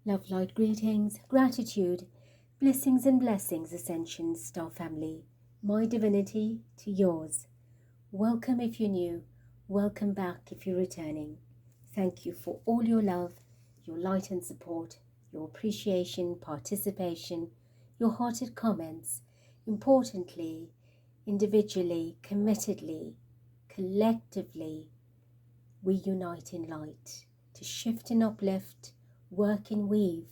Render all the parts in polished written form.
Love, light, greetings, gratitude, blessings and blessings, Ascension Star Family. My divinity to yours. Welcome if you're new. Welcome back if you're returning. Thank you for all your love, your light and support, your appreciation, participation, your hearted comments. Importantly, individually, committedly, collectively, we unite in light to shift and uplift, work and weave,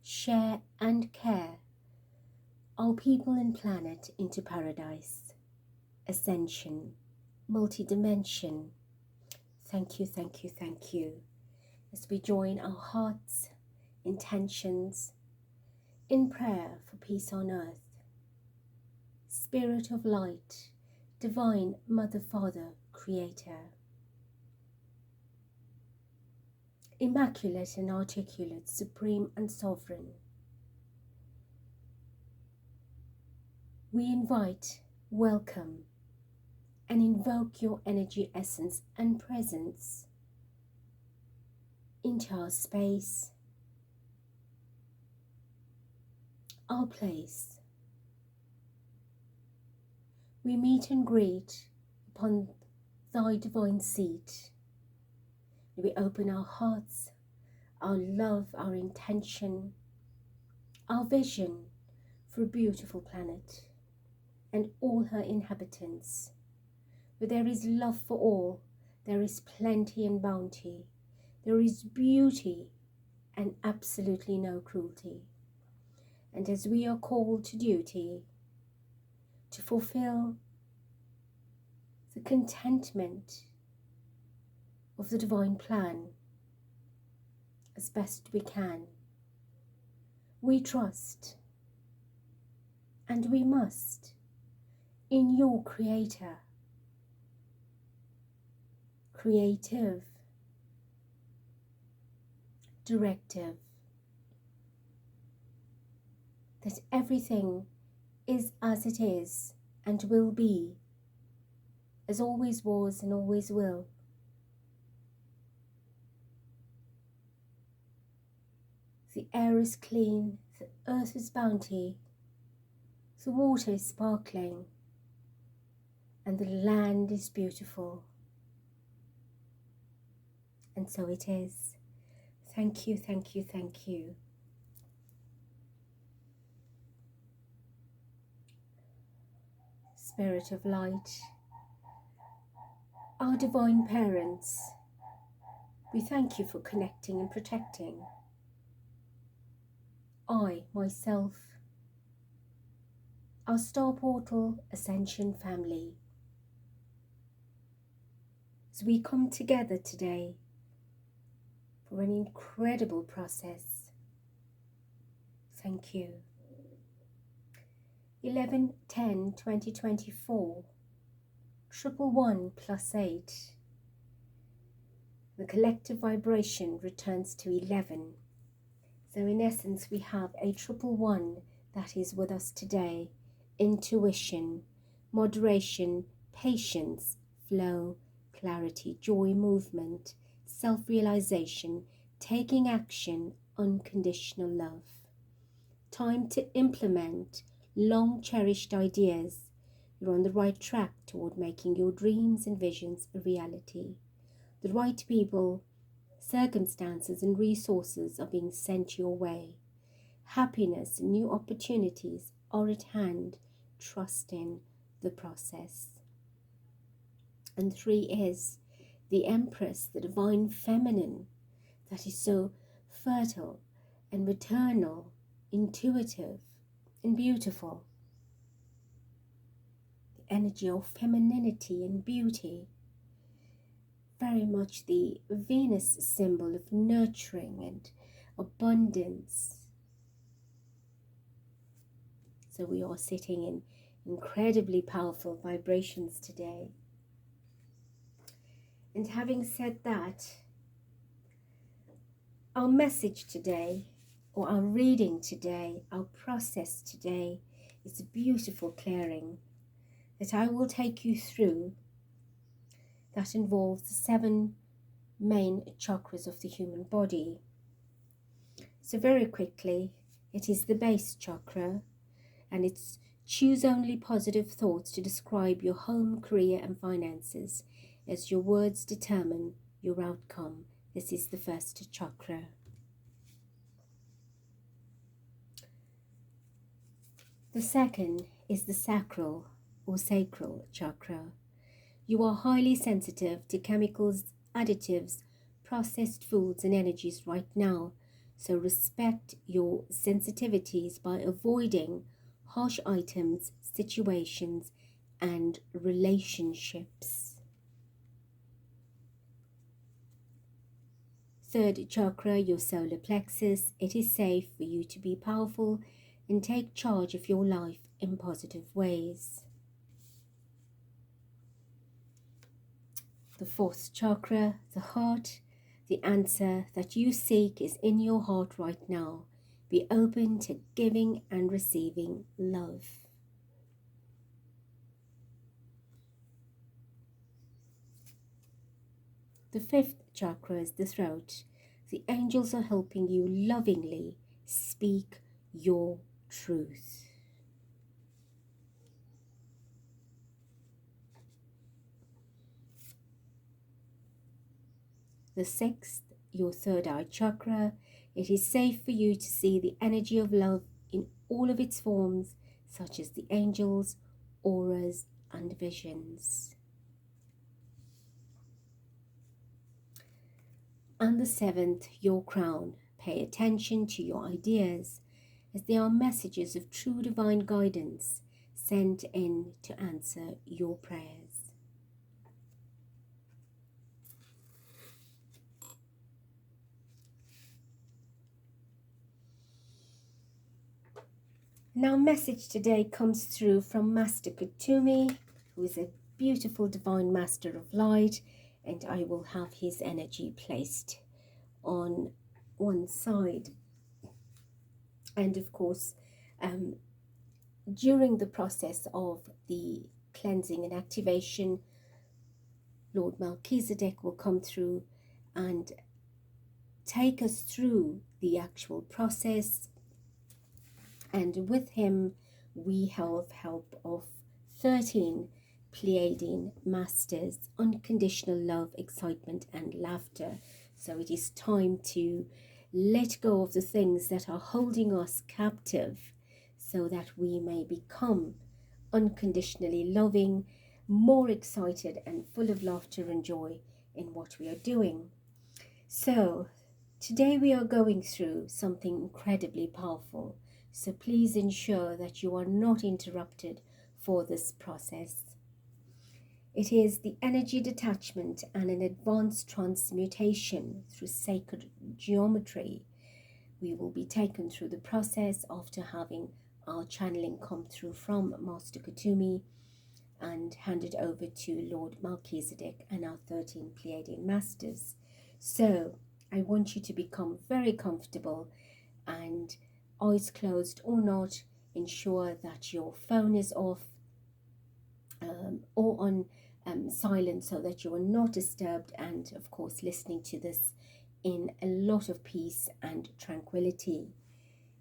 share and care our people and planet into paradise, ascension, multi-dimension. Thank you, thank you, thank you. As we join our hearts, intentions, in prayer for peace on earth, Spirit of light, Divine Mother, Father, Creator, Immaculate and Articulate, Supreme and Sovereign, we invite, welcome, and invoke your energy, essence, and presence into our space, our place. We meet and greet upon thy divine seat. We open our hearts, our love, our intention, our vision for a beautiful planet and all her inhabitants. Where there is love for all, there is plenty and bounty. There is beauty and absolutely no cruelty. And as we are called to duty, to fulfill the contentment of the divine plan as best we can, we trust and we must in your Creator, creative, directive, that everything is as it is and will be, as always was and always will. The air is clean, the earth is bounty, the water is sparkling, and the land is beautiful. And so it is. Thank you, thank you, thank you. Spirit of light, our divine parents, we thank you for connecting and protecting I, myself, our Star Portal Ascension family. As we come together today for an incredible process. Thank you. 11/10/2024, 111 + 8. The collective vibration returns to 11. So in essence, we have a 111 that is with us today. Intuition, moderation, patience, flow, clarity, joy, movement, self-realization, taking action, unconditional love. Time to implement long-cherished ideas. You're on the right track toward making your dreams and visions a reality. The right people, circumstances and resources are being sent your way. Happiness and new opportunities are at hand. Trust in the process. And 3 is the Empress, the divine feminine that is so fertile and maternal, intuitive and beautiful. The energy of femininity and beauty. Very much the Venus symbol of nurturing and abundance. So we are sitting in incredibly powerful vibrations today. And having said that, our message today, or our reading today, our process today, is a beautiful clearing that I will take you through that involves the 7 main chakras of the human body. So very quickly, it is the base chakra, and it's choose only positive thoughts to describe your home, career and finances, as your words determine your outcome. This is the first chakra. The second is the sacral or sacral chakra. You are highly sensitive to chemicals, additives, processed foods and energies right now, so respect your sensitivities by avoiding harsh items, situations and relationships. Third chakra, your solar plexus. It is safe for you to be powerful and take charge of your life in positive ways. The fourth chakra, the heart. The answer that you seek is in your heart right now. Be open to giving and receiving love. The fifth chakra is the throat. The angels are helping you lovingly speak your truth. The sixth, your third eye chakra. It is safe for you to see the energy of love in all of its forms, such as the angels, auras, and visions. And the seventh, your crown. Pay attention to your ideas, as they are messages of true divine guidance sent in to answer your prayers. Now, message today comes through from Master Kutumi, who is a beautiful divine master of light, and I will have his energy placed on one side. And of course, during the process of the cleansing and activation, Lord Melchizedek will come through and take us through the actual process. And with him, we have help of 13 Pleiadian masters, unconditional love, excitement, and laughter. So it is time to let go of the things that are holding us captive, so that we may become unconditionally loving, more excited, and full of laughter and joy in what we are doing. So today we are going through something incredibly powerful. So please ensure that you are not interrupted for this process. It is the energy detachment and an advanced transmutation through sacred geometry. We will be taken through the process after having our channeling come through from Master Kutumi and handed over to Lord Melchizedek and our 13 Pleiadian masters. So I want you to become very comfortable, and eyes closed or not, ensure that your phone is off or on silent, so that you are not disturbed, and of course listening to this in a lot of peace and tranquility.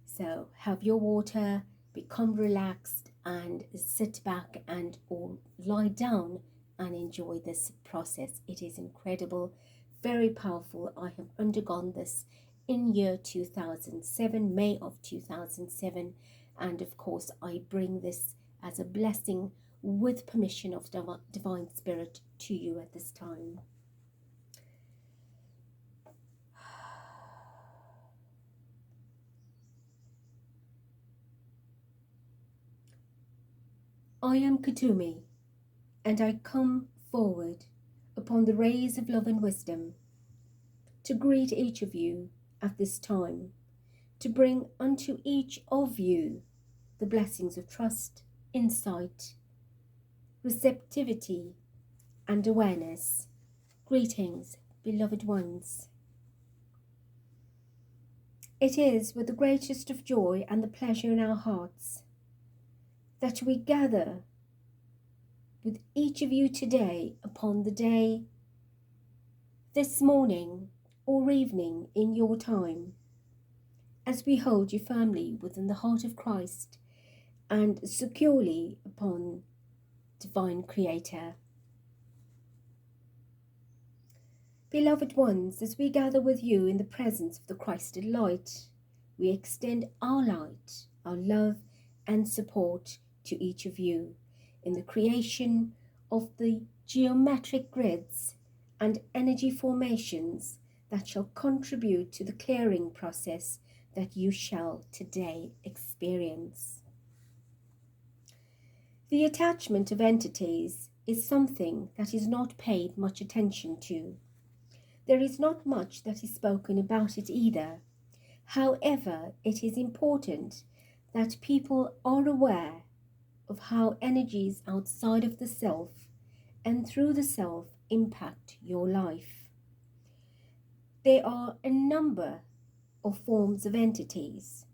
So have your water, become relaxed, and sit back and or lie down and enjoy this process. It is incredible, very powerful. I have undergone this in year 2007, May of 2007, and of course I bring this as a blessing with permission of Divine Spirit to you at this time. I am Kutumi, and I come forward upon the rays of love and wisdom to greet each of you at this time, to bring unto each of you the blessings of trust, insight, receptivity, and awareness. Greetings, beloved ones. It is with the greatest of joy and the pleasure in our hearts that we gather with each of you today upon the day, this morning or evening in your time, as we hold you firmly within the heart of Christ and securely upon Divine Creator. Beloved ones, as we gather with you in the presence of the Christed light, we extend our light, our love and support to each of you in the creation of the geometric grids and energy formations that shall contribute to the clearing process that you shall today experience. The attachment of entities is something that is not paid much attention to. There is not much that is spoken about it either. However, it is important that people are aware of how energies outside of the self and through the self impact your life. There are a number of forms of entities,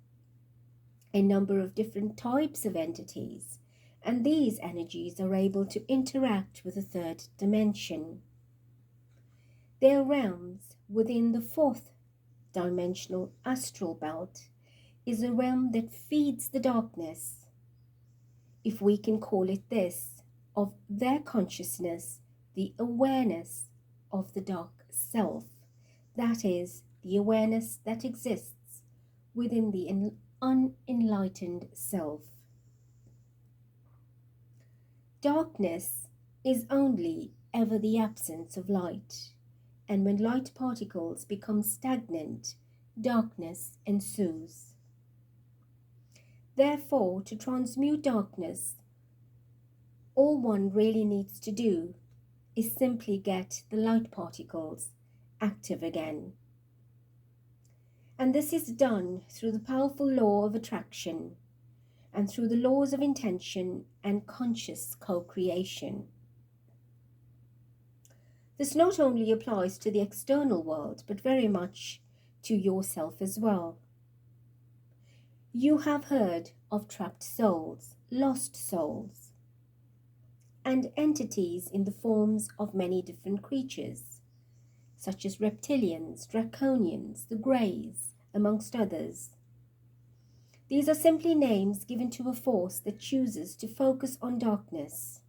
a number of different types of entities, and these energies are able to interact with the third dimension. Their realms within the fourth dimensional astral belt is a realm that feeds the darkness, if we can call it this, of their consciousness, the awareness of the dark self, that is, the awareness that exists within the unenlightened self. Darkness is only ever the absence of light, and when light particles become stagnant, darkness ensues. Therefore, to transmute darkness, all one really needs to do is simply get the light particles active again. And this is done through the powerful law of attraction and through the laws of intention and conscious co-creation. This not only applies to the external world, but very much to yourself as well. You have heard of trapped souls, lost souls, and entities in the forms of many different creatures, such as reptilians, draconians, the greys, amongst others. These are simply names given to a force that chooses to focus on darkness.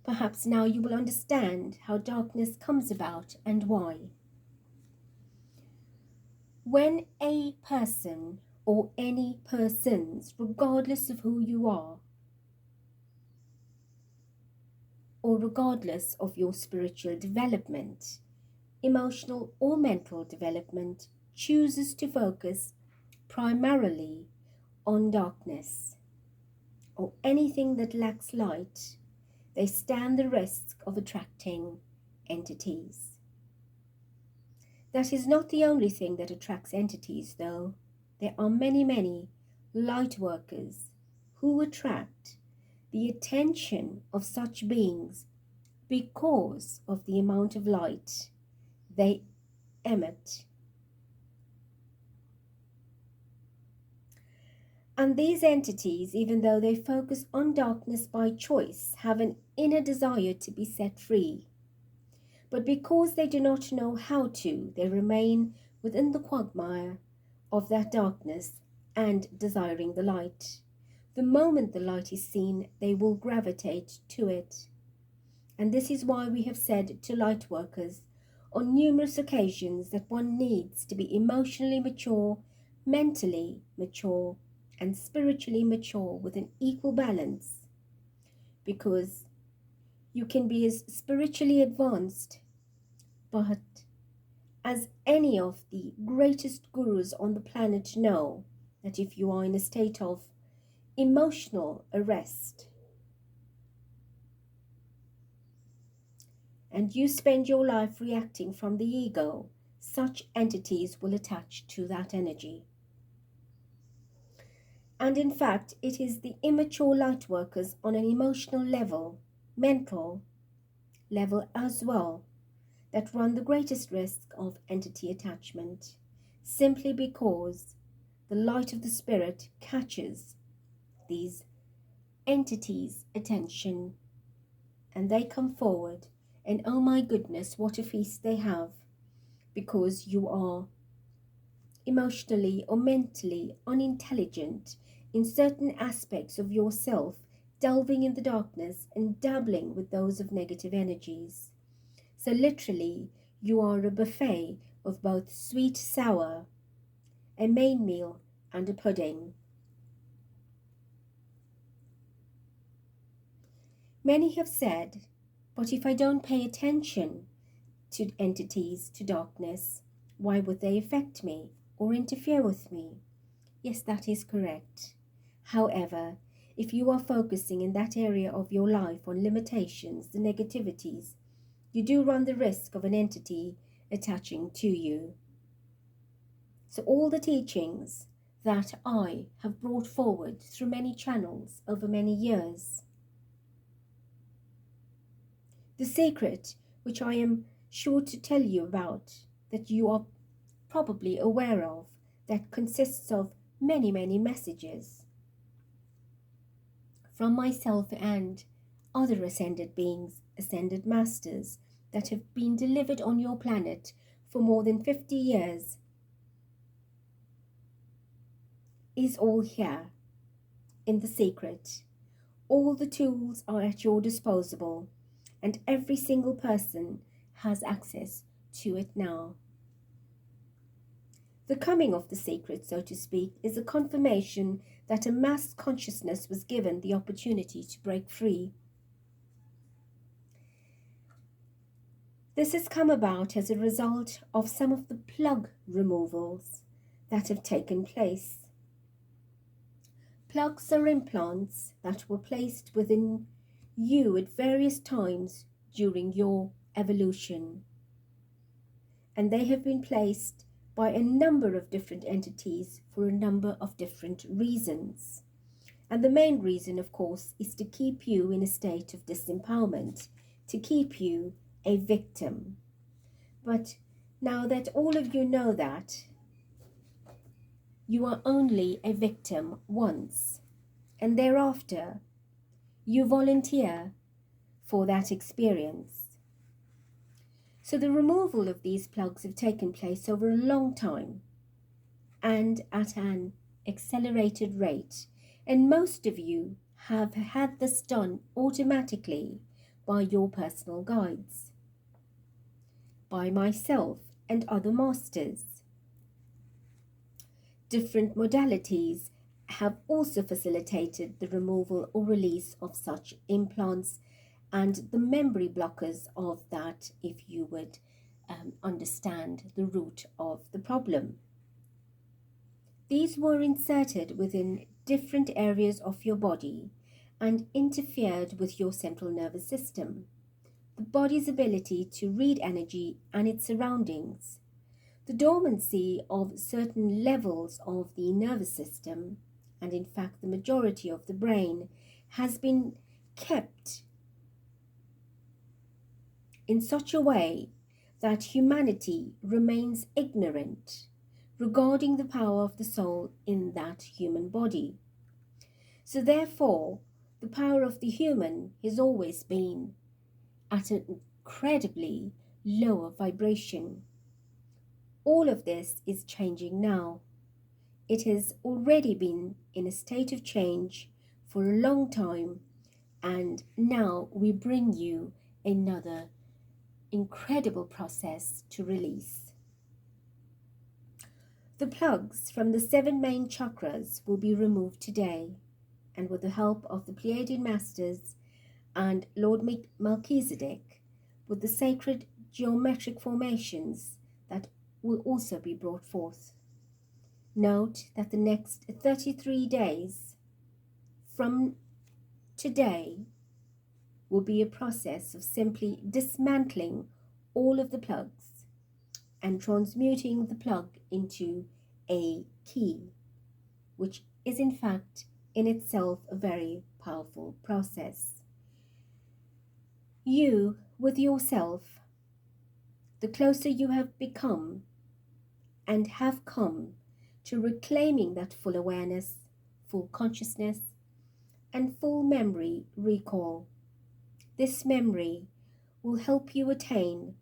Perhaps now you will understand how darkness comes about and why. When a person or any persons, regardless of who you are, or regardless of your spiritual development, emotional or mental development, chooses to focus primarily on darkness or anything that lacks light, they stand the risk of attracting entities. That is not the only thing that attracts entities, though. There are many, many light workers who attract the attention of such beings because of the amount of light they emit. And these entities, even though they focus on darkness by choice, have an inner desire to be set free. But because they do not know how to, they remain within the quagmire of that darkness and desiring the light. The moment the light is seen, they will gravitate to it. And this is why we have said to light workers on numerous occasions that one needs to be emotionally mature, mentally mature, and spiritually mature with an equal balance. Because you can be as spiritually advanced, but as any of the greatest gurus on the planet know, that if you are in a state of emotional arrest and you spend your life reacting from the ego, such entities will attach to that energy. And in fact, it is the immature light workers on an emotional level, mental level as well, that run the greatest risk of entity attachment, simply because the light of the spirit catches these entities' attention and they come forward, and oh my goodness, what a feast they have. because you are emotionally or mentally unintelligent in certain aspects of yourself, delving in the darkness and dabbling with those of negative energies. So literally, you are a buffet of both sweet, sour, a main meal, and a pudding. Many have said, but if I don't pay attention to entities, to darkness, why would they affect me or interfere with me? Yes, that is correct. However, if you are focusing in that area of your life on limitations, the negativities, you do run the risk of an entity attaching to you. So all the teachings that I have brought forward through many channels over many years, the secret which I am sure to tell you about, that you are probably aware of, that consists of many, many messages from myself and other ascended beings, ascended masters, that have been delivered on your planet for more than 50 years, is all here in the secret. All the tools are at your disposal, and every single person has access to it now. The coming of the secret, so to speak, is a confirmation that a mass consciousness was given the opportunity to break free. This has come about as a result of some of the plug removals that have taken place. Plugs are implants that were placed within you at various times during your evolution, and they have been placed by a number of different entities for a number of different reasons. And the main reason, of course, is to keep you in a state of disempowerment, to keep you a victim. But now that all of you know that, you are only a victim once, and thereafter you volunteer for that experience. So the removal of these plugs have taken place over a long time and at an accelerated rate, and most of you have had this done automatically by your personal guides, by myself and other masters. Different modalities have also facilitated the removal or release of such implants and the memory blockers of that, if you would understand the root of the problem. These were inserted within different areas of your body and interfered with your central nervous system, the body's ability to read energy and its surroundings, the dormancy of certain levels of the nervous system, and in fact the majority of the brain has been kept in such a way that humanity remains ignorant regarding the power of the soul in that human body. So therefore, the power of the human has always been at an incredibly lower vibration. All of this is changing now. It has already been in a state of change for a long time, and now we bring you another incredible process to release. The plugs from the 7 main chakras will be removed today, and with the help of the Pleiadian Masters and Lord Melchizedek, with the sacred geometric formations that will also be brought forth. Note that the next 33 days from today will be a process of simply dismantling all of the plugs and transmuting the plug into a key, which is in fact in itself a very powerful process. You, with yourself, the closer you have become and have come to reclaiming that full awareness, full consciousness, and full memory recall. This memory will help you attain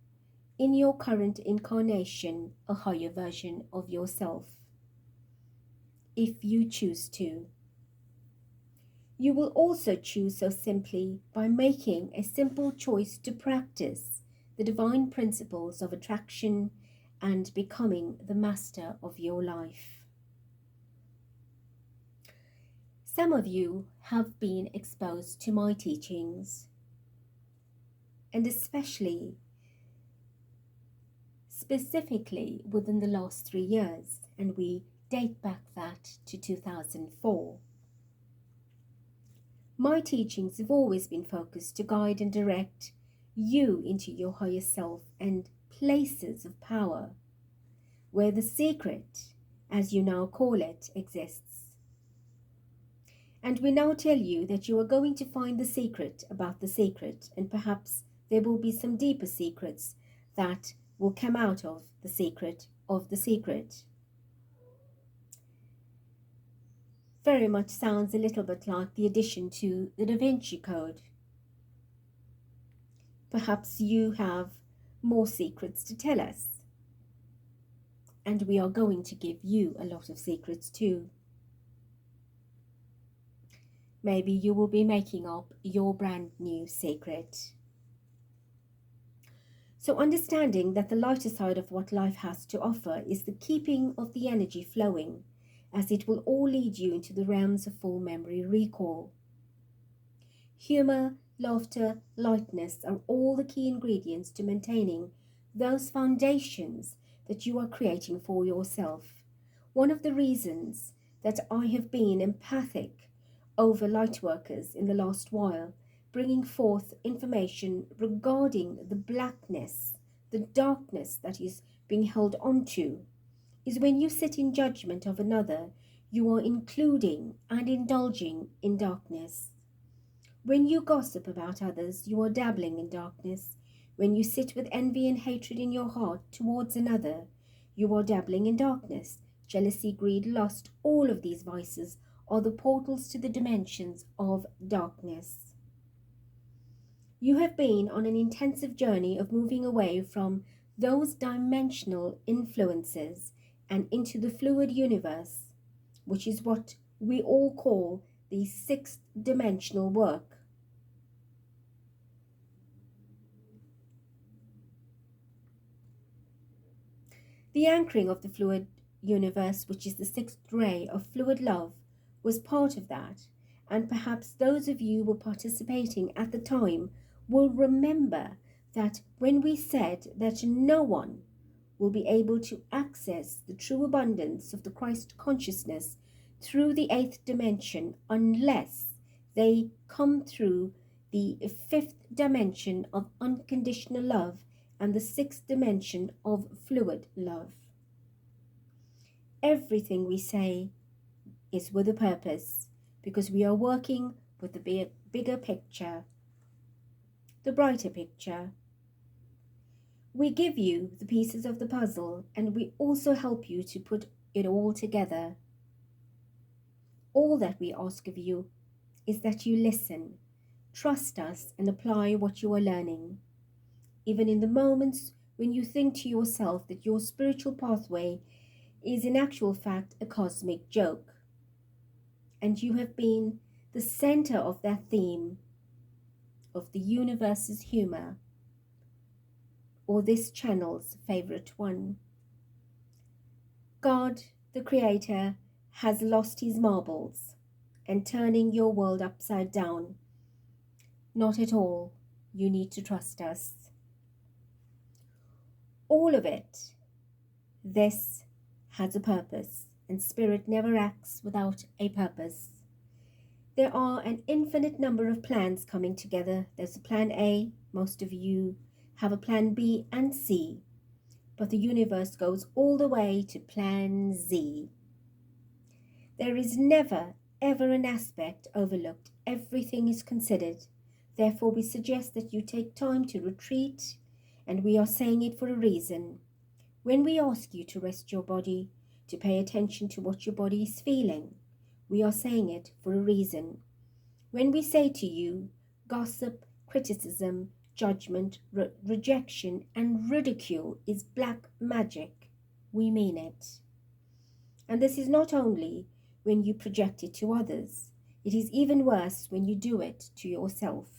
in your current incarnation a higher version of yourself, if you choose to. You will also choose so simply by making a simple choice to practice the divine principles of attraction and becoming the master of your life. Some of you have been exposed to my teachings, and specifically within the last 3 years, and we date back that to 2004. My teachings have always been focused to guide and direct you into your higher self and places of power, where the secret, as you now call it, exists. And we now tell you that you are going to find the secret about the secret, and perhaps there will be some deeper secrets that will come out of the secret of the secret. Very much sounds a little bit like the addition to the Da Vinci Code. Perhaps you have more secrets to tell us, and we are going to give you a lot of secrets too. Maybe you will be making up your brand new secret. So understanding that the lighter side of what life has to offer is the keeping of the energy flowing, as it will all lead you into the realms of full memory recall. Humor, laughter, lightness are all the key ingredients to maintaining those foundations that you are creating for yourself. One of the reasons that I have been empathic over lightworkers in the last while, bringing forth information regarding the blackness, the darkness that is being held onto, is when you sit in judgment of another, you are including and indulging in darkness. When you gossip about others, you are dabbling in darkness. When you sit with envy and hatred in your heart towards another, you are dabbling in darkness. Jealousy, greed, lust, all of these vices are the portals to the dimensions of darkness. You have been on an intensive journey of moving away from those dimensional influences and into the fluid universe, which is what we all call the sixth dimensional work. The anchoring of the fluid universe, which is the sixth ray of fluid love, was part of that, and perhaps those of you who were participating at the time will remember that when we said that no one will be able to access the true abundance of the Christ consciousness through the eighth dimension unless they come through the fifth dimension of unconditional love and the sixth dimension of fluid love. Everything we say is with a purpose, because we are working with the bigger picture, the brighter picture. We give you the pieces of the puzzle, and we also help you to put it all together. All that we ask of you is that you listen, trust us, and apply what you are learning. Even in the moments when you think to yourself that your spiritual pathway is in actual fact a cosmic joke, and you have been the center of that theme of the universe's humor, or this channel's favorite one. God, the Creator, has lost his marbles and turning your world upside down. Not at all. You need to trust us. All of it. This has a purpose, and Spirit never acts without a purpose. There are an infinite number of plans coming together. There's a plan A. Most of you have a plan B and C, but the universe goes all the way to plan Z. There is never, ever an aspect overlooked. Everything is considered. Therefore, we suggest that you take time to retreat, and we are saying it for a reason. When we ask you to rest your body, to pay attention to what your body is feeling, we are saying it for a reason. When we say to you, gossip, criticism, judgment, rejection, and ridicule is black magic. We mean it. And this is not only when you project it to others, it is even worse when you do it to yourself.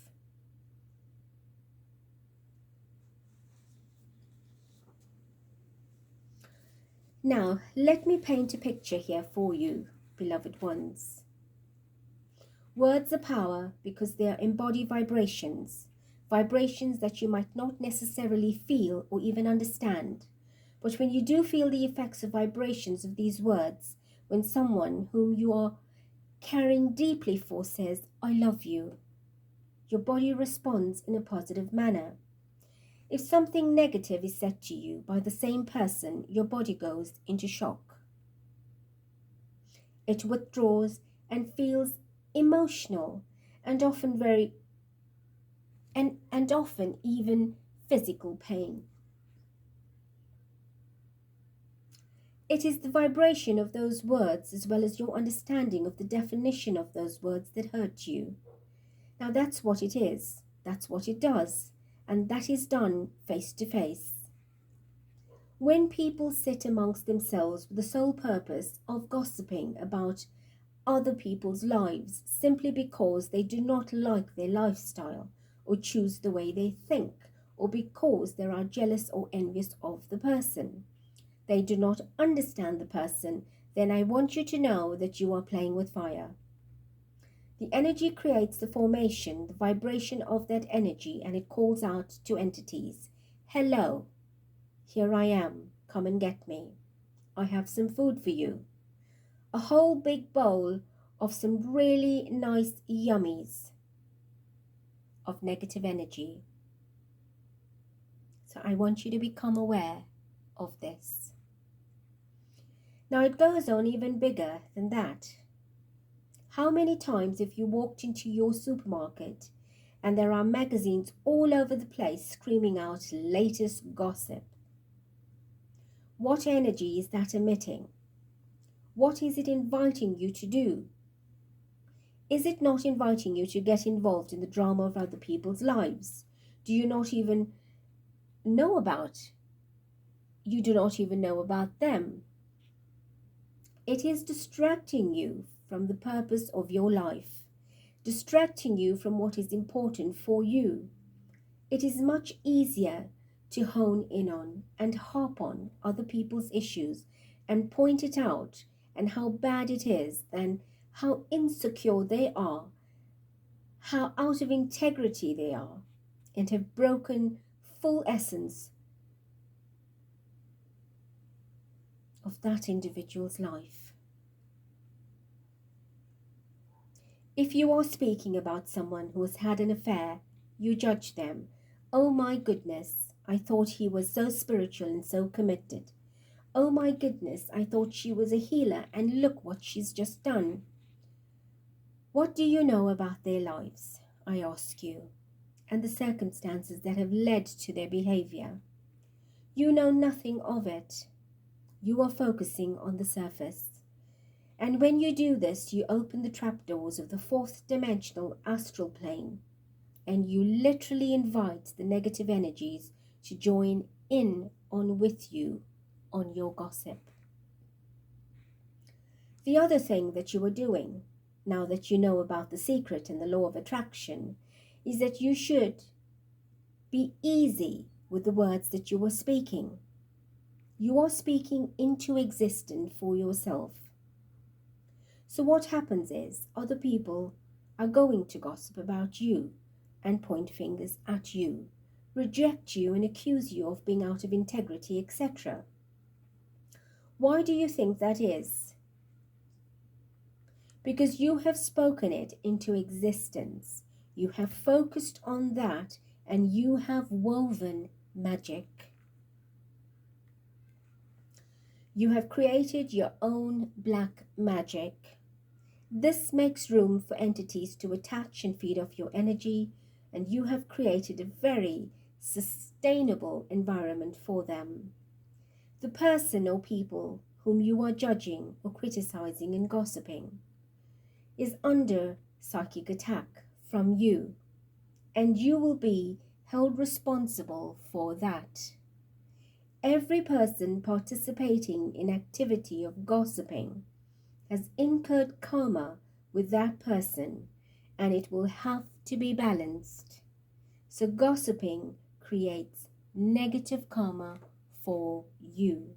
Now, let me paint a picture here for you, beloved ones. Words are power because they are embodied vibrations, vibrations that you might not necessarily feel or even understand. But when you do feel the effects of vibrations of these words, when someone whom you are caring deeply for says, "I love you," your body responds in a positive manner. If something negative is said to you by the same person, your body goes into shock. It withdraws and feels emotional and often often even physical pain. It is the vibration of those words as well as your understanding of the definition of those words that hurt you. Now that's what it is, that's what it does, and that is done face to face. When people sit amongst themselves with the sole purpose of gossiping about other people's lives simply because they do not like their lifestyle or choose the way they think, or because they are jealous or envious of the person, they do not understand the person, then I want you to know that you are playing with fire. The energy creates the formation, the vibration of that energy, and it calls out to entities. Hello, here I am, come and get me. I have some food for you. A whole big bowl of some really nice yummies of negative energy. So I want you to become aware of this. Now it goes on even bigger than that. How many times have you walked into your supermarket and there are magazines all over the place screaming out latest gossip? What energy is that emitting? What is it inviting you to do? Is it not inviting you to get involved in the drama of other people's lives? Do you not even know about? You do not even know about them. It is distracting you from the purpose of your life, distracting you from what is important for you. It is much easier to hone in on and harp on other people's issues and point it out and how bad it is than how insecure they are, how out of integrity they are, and have broken full essence of that individual's life. If you are speaking about someone who has had an affair, you judge them. Oh my goodness, I thought he was so spiritual and so committed. Oh my goodness, I thought she was a healer and look what she's just done. What do you know about their lives, I ask you, and the circumstances that have led to their behavior? You know nothing of it. You are focusing on the surface. And when you do this, you open the trapdoors of the fourth dimensional astral plane, and you literally invite the negative energies to join in on with you on your gossip. The other thing that you are doing, now that you know about the secret and the law of attraction, is that you should be easy with the words that you are speaking. You are speaking into existence for yourself. So what happens is other people are going to gossip about you and point fingers at you, reject you and accuse you of being out of integrity, etc. Why do you think that is? Because you have spoken it into existence. You have focused on that and you have woven magic. You have created your own black magic. This makes room for entities to attach and feed off your energy, and you have created a very sustainable environment for them. The person or people whom you are judging or criticizing and gossiping is under psychic attack from you, and you will be held responsible for that. Every person participating in activity of gossiping has incurred karma with that person, and it will have to be balanced. So gossiping creates negative karma for you.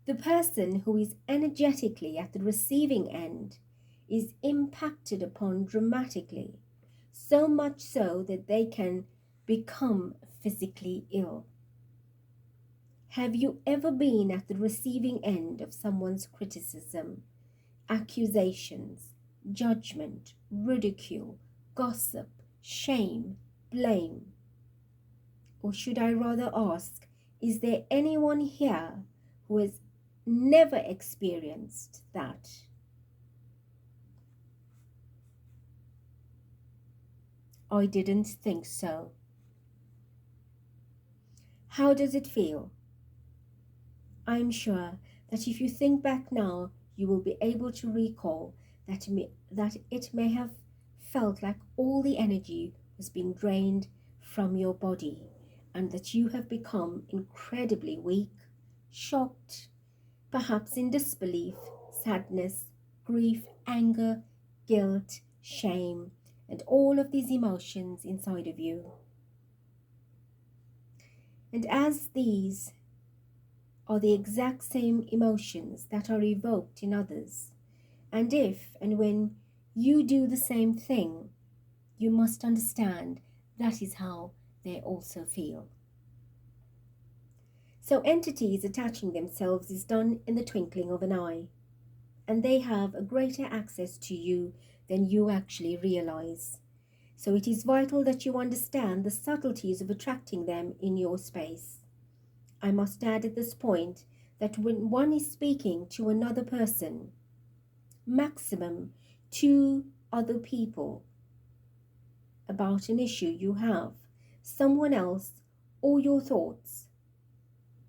The person who is energetically at the receiving end is impacted upon dramatically, so much so that they can become physically ill. Have you ever been at the receiving end of someone's criticism, accusations, judgment, ridicule, gossip, shame, blame? Or should I rather ask, is there anyone here who has never experienced that? I didn't think so. How does it feel? I'm sure that if you think back now, you will be able to recall that it may have felt like all the energy was being drained from your body, and that you have become incredibly weak, shocked, perhaps in disbelief, sadness, grief, anger, guilt, shame, and all of these emotions inside of you. And as these are the exact same emotions that are evoked in others, and if and when you do the same thing, you must understand that is how they also feel. So entities attaching themselves is done in the twinkling of an eye, and they have a greater access to you than you actually realize. So it is vital that you understand the subtleties of attracting them in your space. I must add at this point that when one is speaking to another person, maximum 2 other people, about an issue you have, someone else, or your thoughts,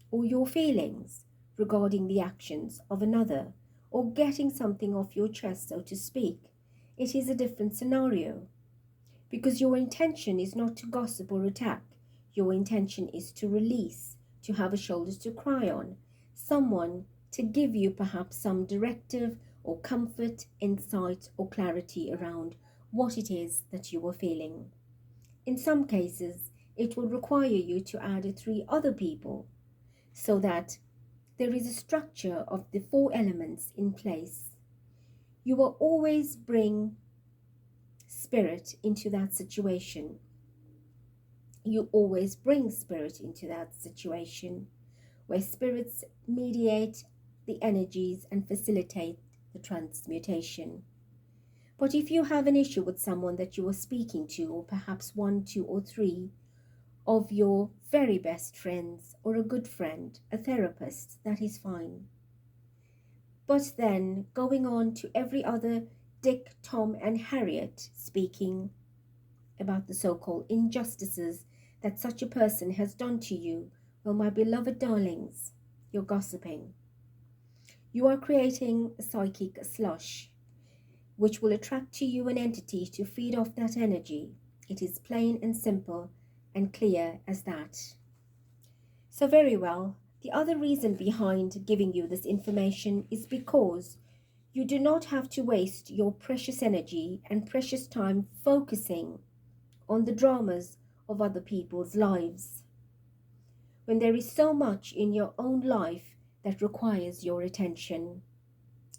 or your feelings regarding the actions of another, or getting something off your chest, so to speak, it is a different scenario. Because your intention is not to gossip or attack. Your intention is to release, to have a shoulder to cry on, someone to give you perhaps some directive or comfort, insight, or clarity around what it is that you are feeling. In some cases, it will require you to add 3 other people so that there is a structure of the 4 elements in place. You will always bring spirit into that situation. You always bring spirit into that situation, where spirits mediate the energies and facilitate the transmutation. But if you have an issue with someone that you are speaking to, or perhaps 1, 2, or 3 of your very best friends, or a good friend, a therapist, that is fine. But then going on to every other Dick, Tom, and Harriet speaking about the so-called injustices that such a person has done to you, well, my beloved darlings, you're gossiping. You are creating a psychic slush, which will attract to you an entity to feed off that energy. It is plain and simple and clear as that. So very well, the other reason behind giving you this information is because you do not have to waste your precious energy and precious time focusing on the dramas of other people's lives, when there is so much in your own life that requires your attention,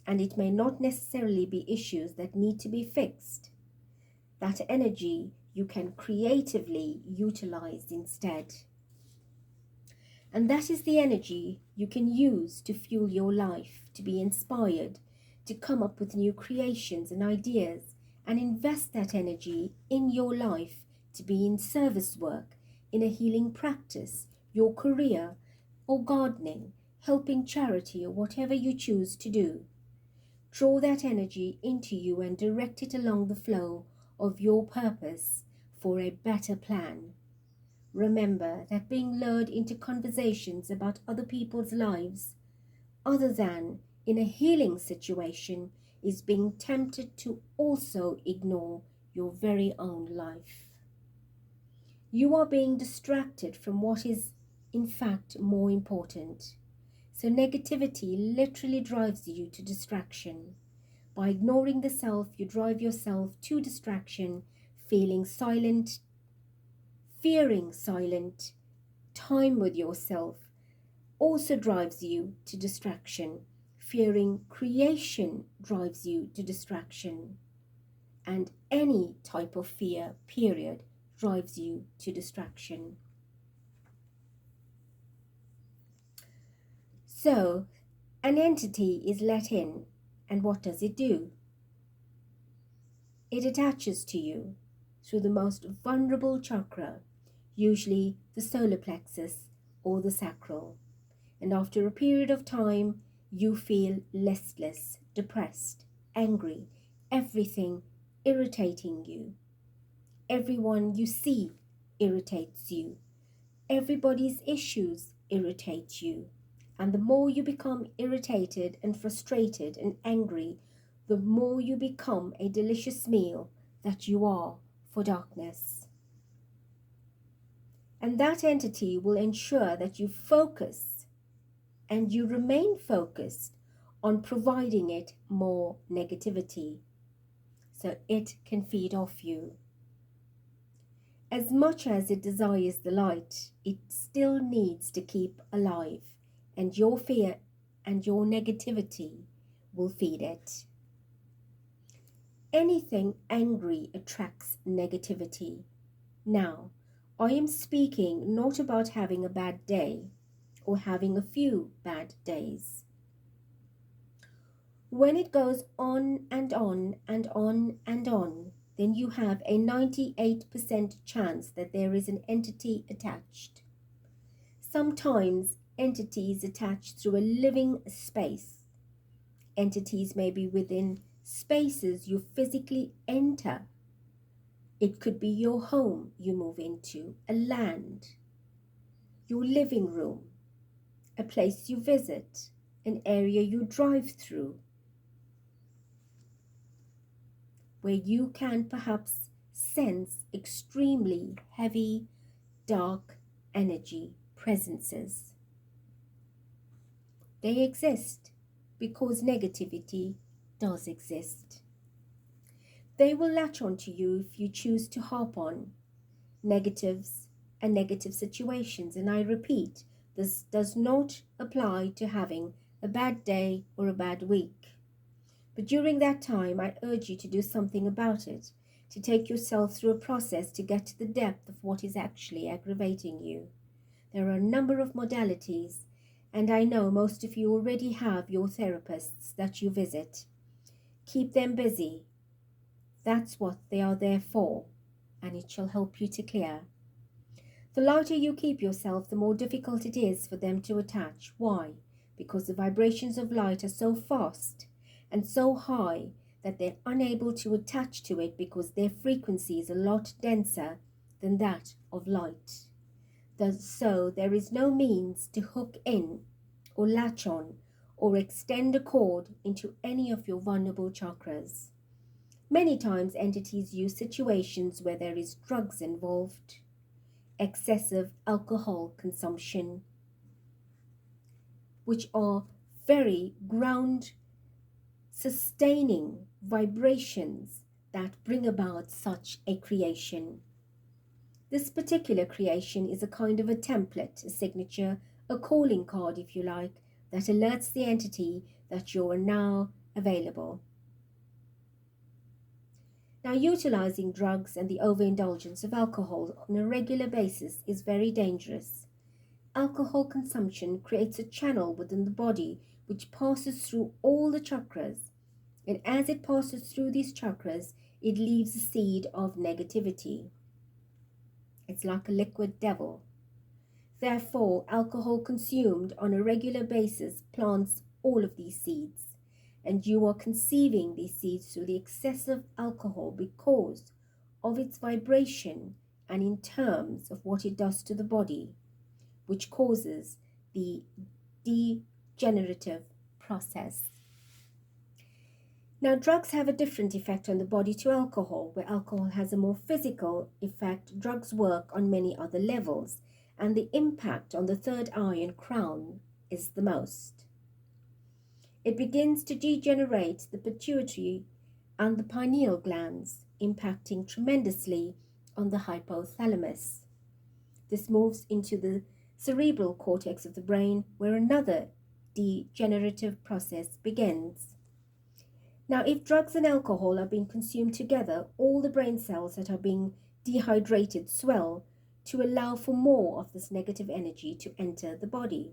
and it may not necessarily be issues that need to be fixed. That energy you can creatively utilize instead. And that is the energy you can use to fuel your life, to be inspired, to come up with new creations and ideas, and invest that energy in your life to be in service work, in a healing practice, your career, or gardening, helping charity, or whatever you choose to do. Draw that energy into you and direct it along the flow of your purpose for a better plan. Remember that being lured into conversations about other people's lives, other than in a healing situation, is being tempted to also ignore your very own life. You are being distracted from what is in fact more important. So negativity literally drives you to distraction. By ignoring the self, you drive yourself to distraction, feeling silent, fearing silent. Time with yourself also drives you to distraction. Fearing creation drives you to distraction. And any type of fear, period, drives you to distraction. So, an entity is let in, and what does it do? It attaches to you through the most vulnerable chakra, usually the solar plexus or the sacral. And after a period of time, you feel listless, depressed, angry, everything irritating you. Everyone you see irritates you. Everybody's issues irritate you. And the more you become irritated and frustrated and angry, the more you become a delicious meal that you are for darkness. And that entity will ensure that you focus and you remain focused on providing it more negativity so it can feed off you. As much as it desires the light, it still needs to keep alive, and your fear and your negativity will feed it. Anything angry attracts negativity. Now, I am speaking not about having a bad day or having a few bad days. When it goes on and on and on and on, then you have a 98% chance that there is an entity attached. Sometimes entities attach through a living space. Entities may be within spaces you physically enter. It could be your home you move into, a land, your living room, a place you visit, an area you drive through, where you can perhaps sense extremely heavy, dark energy presences. They exist because negativity does exist. They will latch onto you if you choose to harp on negatives and negative situations. And I repeat, this does not apply to having a bad day or a bad week. But during that time, I urge you to do something about it, to take yourself through a process to get to the depth of what is actually aggravating you. There are a number of modalities, and I know most of you already have your therapists that you visit. Keep them busy. That's what they are there for, and it shall help you to clear. The lighter you keep yourself, the more difficult it is for them to attach. Why? Because the vibrations of light are so fast and so high that they're unable to attach to it because their frequency is a lot denser than that of light. So there is no means to hook in or latch on or extend a cord into any of your vulnerable chakras. Many times entities use situations where there is drugs involved, excessive alcohol consumption, which are very ground sustaining vibrations that bring about such a creation. This particular creation is a kind of a template, a signature, a calling card, if you like, that alerts the entity that you are now available. Now, utilizing drugs and the overindulgence of alcohol on a regular basis is very dangerous. Alcohol consumption creates a channel within the body which passes through all the chakras, and as it passes through these chakras, it leaves a seed of negativity. It's like a liquid devil. Therefore, alcohol consumed on a regular basis plants all of these seeds, and you are conceiving these seeds through the excessive alcohol because of its vibration and in terms of what it does to the body, which causes the degenerative process. Now, drugs have a different effect on the body to alcohol. Where alcohol has a more physical effect, drugs work on many other levels, and the impact on the third eye and crown is the most. It begins to degenerate the pituitary and the pineal glands, impacting tremendously on the hypothalamus. This moves into the cerebral cortex of the brain, where another degenerative process begins. Now, if drugs and alcohol are being consumed together, all the brain cells that are being dehydrated swell to allow for more of this negative energy to enter the body.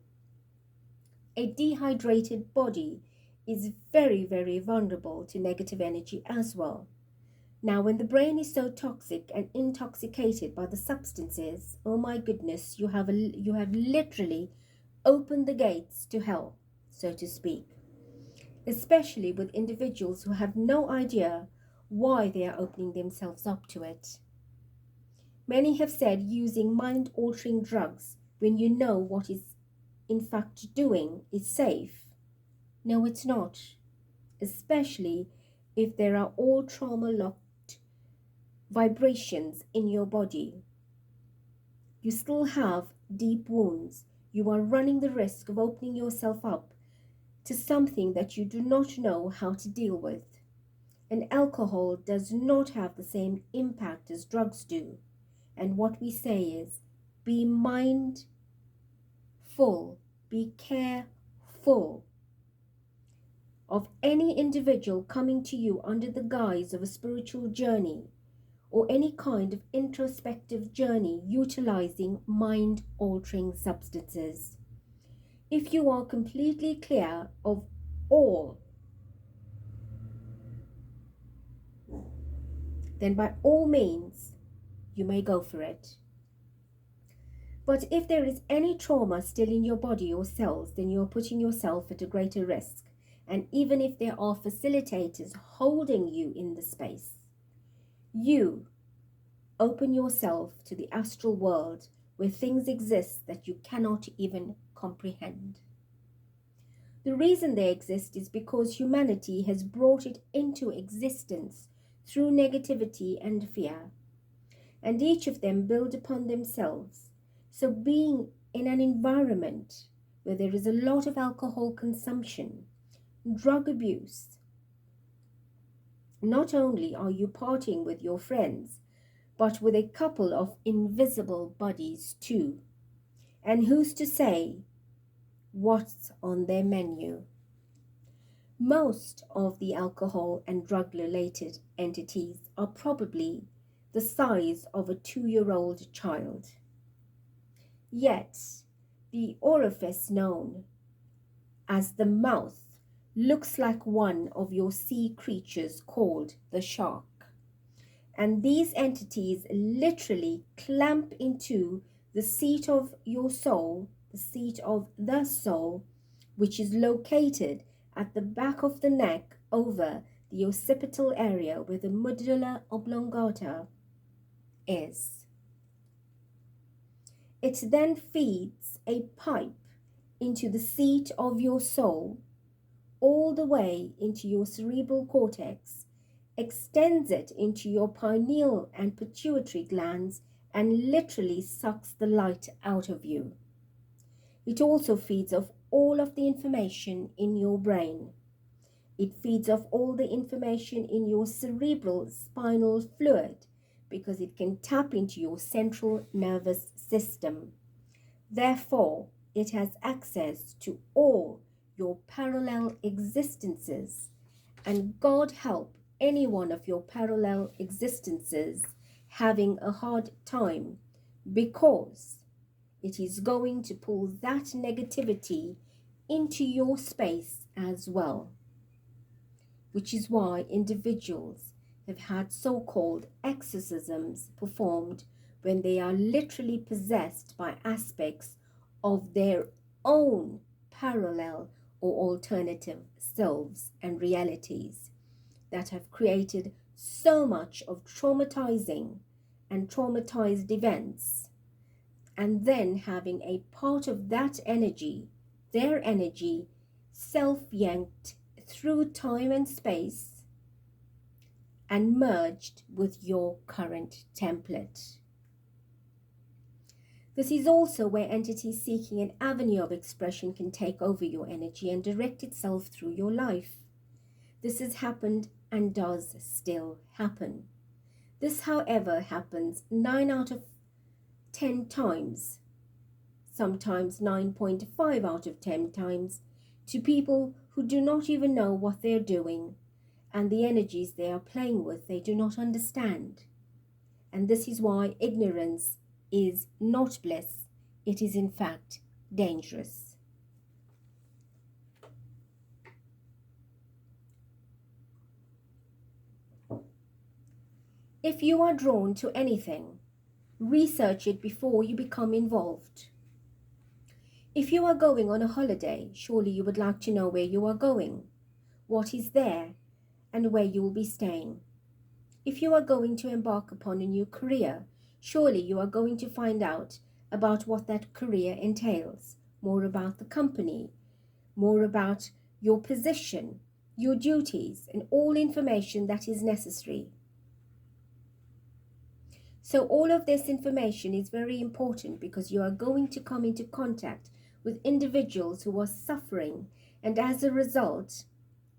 A dehydrated body is very, very vulnerable to negative energy as well. Now, when the brain is so toxic and intoxicated by the substances, oh my goodness, you have literally opened the gates to hell, so to speak. Especially with individuals who have no idea why they are opening themselves up to it. Many have said using mind-altering drugs when you know what is in fact doing is safe. No, it's not, especially if there are all trauma-locked vibrations in your body. You still have deep wounds. You are running the risk of opening yourself up to something that you do not know how to deal with. And alcohol does not have the same impact as drugs do. And what we say is, be mindful, be careful of any individual coming to you under the guise of a spiritual journey or any kind of introspective journey utilizing mind-altering substances. If you are completely clear of all, then by all means, you may go for it. But if there is any trauma still in your body or cells, then you're putting yourself at a greater risk. And even if there are facilitators holding you in the space, you open yourself to the astral world where things exist that you cannot even comprehend. The reason they exist is because humanity has brought it into existence through negativity and fear, and each of them build upon themselves. So being in an environment where there is a lot of alcohol consumption, drug abuse, not only are you partying with your friends, but with a couple of invisible bodies too. And who's to say what's on their menu? Most of the alcohol and drug-related entities are probably the size of a 2-year-old child. Yet, the orifice known as the mouth looks like one of your sea creatures called the shark. And these entities literally clamp into the seat of your soul, the seat of the soul, which is located at the back of the neck over the occipital area where the medulla oblongata is. It then feeds a pipe into the seat of your soul, all the way into your cerebral cortex, extends it into your pineal and pituitary glands, and literally sucks the light out of you. It also feeds off all of the information in your brain. It feeds off all the information in your cerebral spinal fluid because it can tap into your central nervous system. Therefore, it has access to all your parallel existences, and God help any one of your parallel existences having a hard time, because it is going to pull that negativity into your space as well, which is why individuals have had so-called exorcisms performed when they are literally possessed by aspects of their own parallel or alternative selves and realities that have created so much of traumatizing and traumatized events, and then having a part of that energy, their energy, self-yanked through time and space and merged with your current template. This is also where entities seeking an avenue of expression can take over your energy and direct itself through your life. This has happened and does still happen. This, however, happens 9 out of 10 times, sometimes 9.5 out of 10 times, to people who do not even know what they're doing, and the energies they are playing with they do not understand. And this is why ignorance is not bliss. It is in fact dangerous. If you are drawn to anything, research it before you become involved. If you are going on a holiday, surely you would like to know where you are going, what is there, and where you will be staying. If you are going to embark upon a new career, surely you are going to find out about what that career entails, more about the company, more about your position, your duties, and all information that is necessary. So all of this information is very important because you are going to come into contact with individuals who are suffering and as a result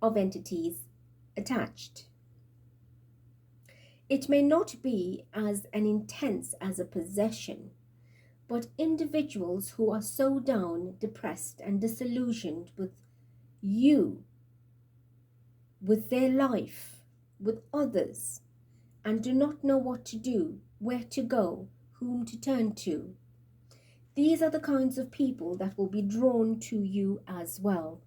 of entities attached. It may not be as an intense as a possession, but individuals who are so down, depressed, and disillusioned with you, with their life, with others, and do not know what to do, where to go, whom to turn to. These are the kinds of people that will be drawn to you as well.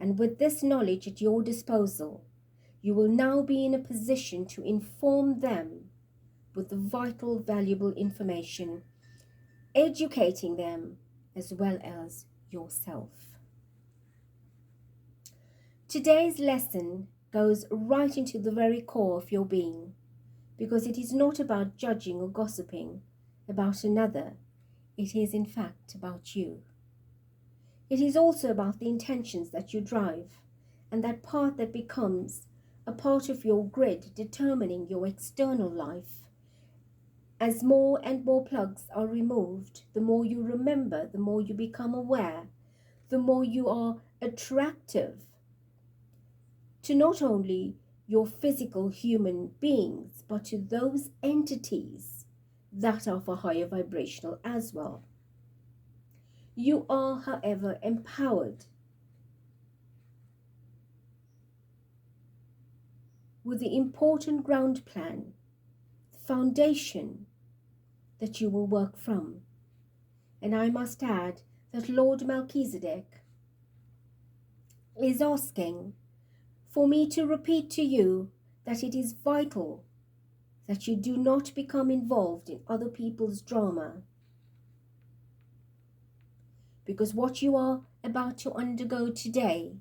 And with this knowledge at your disposal, you will now be in a position to inform them with the vital, valuable information, educating them as well as yourself. Today's lesson goes right into the very core of your being, because it is not about judging or gossiping about another. It is in fact about you. It is also about the intentions that you drive and that part that becomes a part of your grid determining your external life. As more and more plugs are removed, the more you remember, the more you become aware, the more you are attractive to not only your physical human beings, but to those entities that are for higher vibrational as well. You are, however, empowered with the important ground plan, the foundation that you will work from. And I must add that Lord Melchizedek is asking for me to repeat to you that it is vital that you do not become involved in other people's drama, because what you are about to undergo today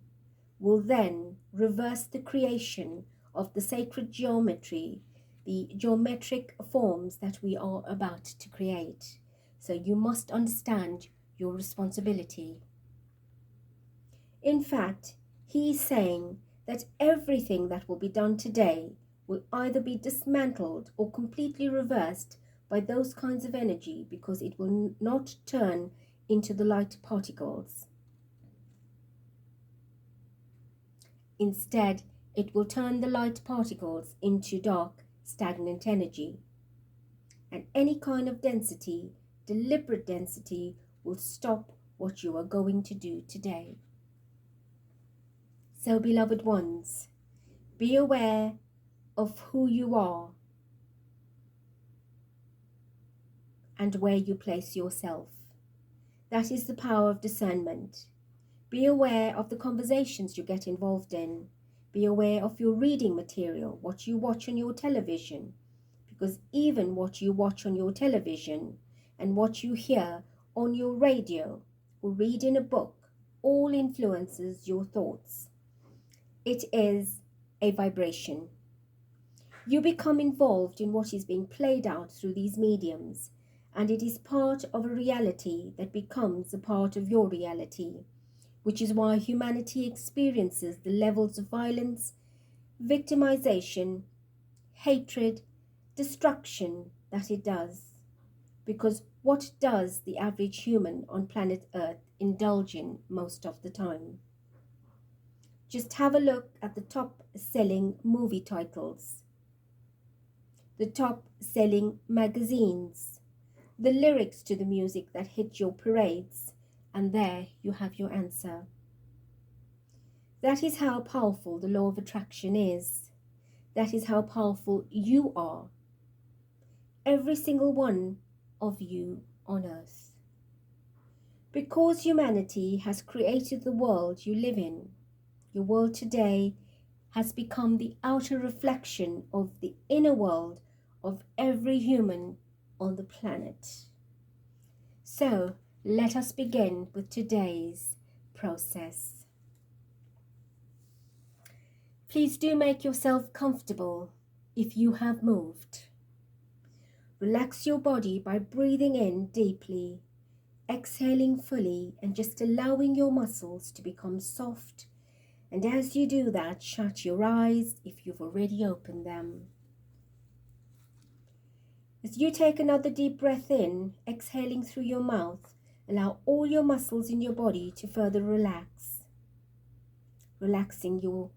will then reverse the creation of the sacred geometry, the geometric forms that we are about to create. So you must understand your responsibility. In fact, he is saying that everything that will be done today will either be dismantled or completely reversed by those kinds of energy, because it will not turn into the light particles. Instead, it will turn the light particles into dark, stagnant energy. And any kind of density, deliberate density, will stop what you are going to do today. So, beloved ones, be aware of who you are and where you place yourself. That is the power of discernment. Be aware of the conversations you get involved in. Be aware of your reading material, what you watch on your television, because even what you watch on your television and what you hear on your radio or read in a book all influences your thoughts. It is a vibration. You become involved in what is being played out through these mediums, and it is part of a reality that becomes a part of your reality, which is why humanity experiences the levels of violence victimization, hatred, destruction that it does. Because what does the average human on planet Earth indulge in most of the time? Just have a look at the top selling movie titles, the top selling magazines, the lyrics to the music that hit your parades, and there you have your answer. That is how powerful the law of attraction is. That is how powerful you are. Every single one of you on earth. Because humanity has created the world you live in, your world today has become the outer reflection of the inner world of every human on the planet. So let us begin with today's process. Please do make yourself comfortable if you have moved. Relax your body by breathing in deeply, exhaling fully, and just allowing your muscles to become soft. And as you do that, shut your eyes if you've already opened them. As you take another deep breath in, exhaling through your mouth, allow all your muscles in your body to further relax. Relaxing your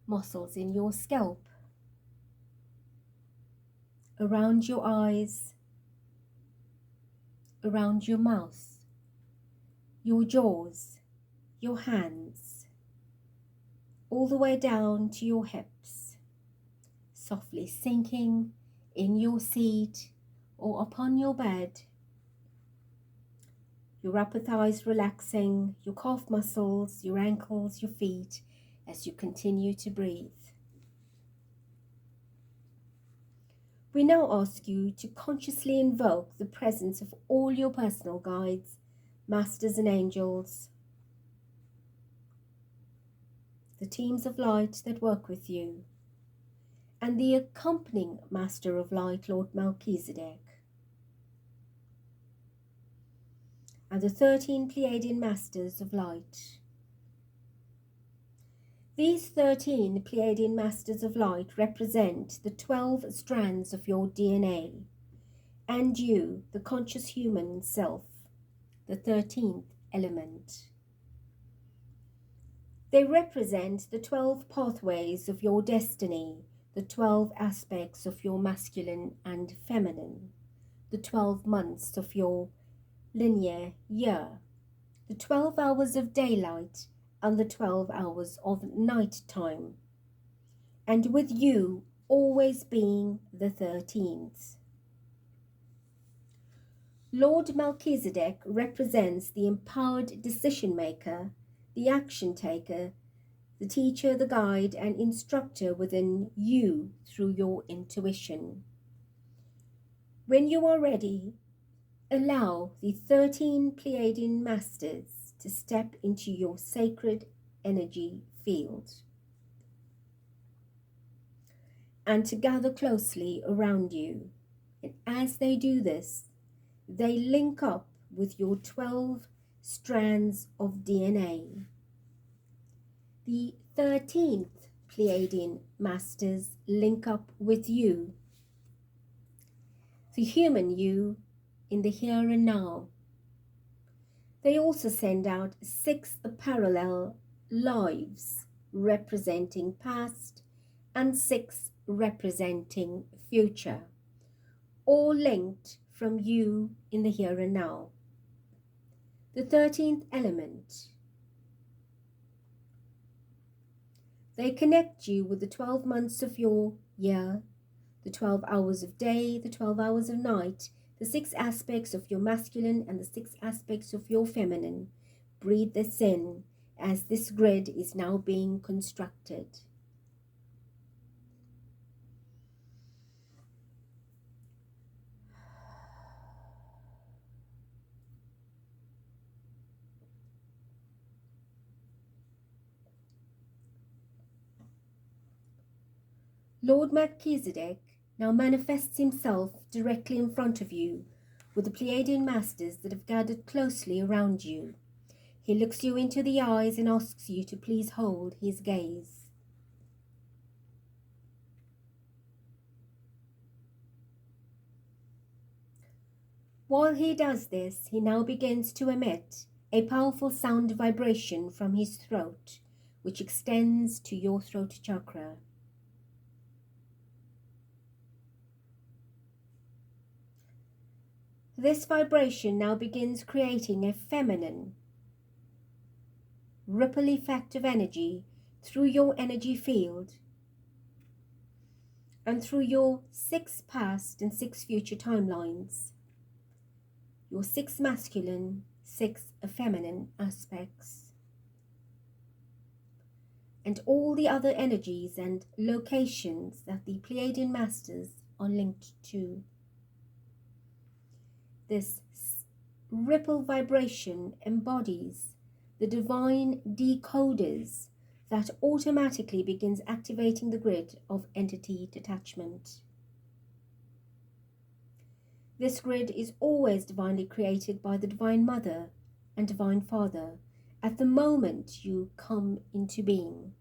muscles in your scalp, around your eyes, around your mouth, your jaws, your hands, all the way down to your hips, softly sinking in your seat or upon your bed, your upper thighs relaxing, your calf muscles, your ankles, your feet, as you continue to breathe. We now ask you to consciously invoke the presence of all your personal guides, masters and angels, the teams of light that work with you, and the accompanying Master of Light, Lord Melchizedek, and the 13 Pleiadian Masters of Light. These 13 Pleiadian Masters of Light represent the 12 strands of your DNA, and you, the conscious human self, the 13th element. They represent the 12 pathways of your destiny, the 12 aspects of your masculine and feminine, the 12 months of your linear year, the 12 hours of daylight and the 12 hours of night time, and with you always being the 13th. Lord Melchizedek represents the empowered decision maker, the action taker, the teacher, the guide, and instructor within you through your intuition. When you are ready, allow the 13 Pleiadian Masters to step into your sacred energy field and to gather closely around you. And as they do this, they link up with your 12 strands of DNA. The 13th Pleiadian Masters link up with you, the human you in the here and now. They also send out 6 parallel lives representing past and 6 representing future, all linked from you in the here and now. The 13th element. They connect you with the 12 months of your year, the 12 hours of day, the 12 hours of night, the 6 aspects of your masculine and the 6 aspects of your feminine. Breathe this in as this grid is now being constructed. Lord Melchizedek now manifests himself directly in front of you with the Pleiadian Masters that have gathered closely around you. He looks 'you into the eyes and asks you to please hold his gaze. While he does this, he now begins to emit a powerful sound vibration from his throat, which extends to your throat chakra. This vibration now begins creating a feminine ripple effect of energy through your energy field and through your 6 past and 6 future timelines, your 6 masculine, 6 feminine aspects, and all the other energies and locations that the Pleiadian Masters are linked to. This ripple vibration embodies the divine decoders that automatically begins activating the grid of entity detachment. This grid is always divinely created by the Divine Mother and Divine Father at the moment you come into being.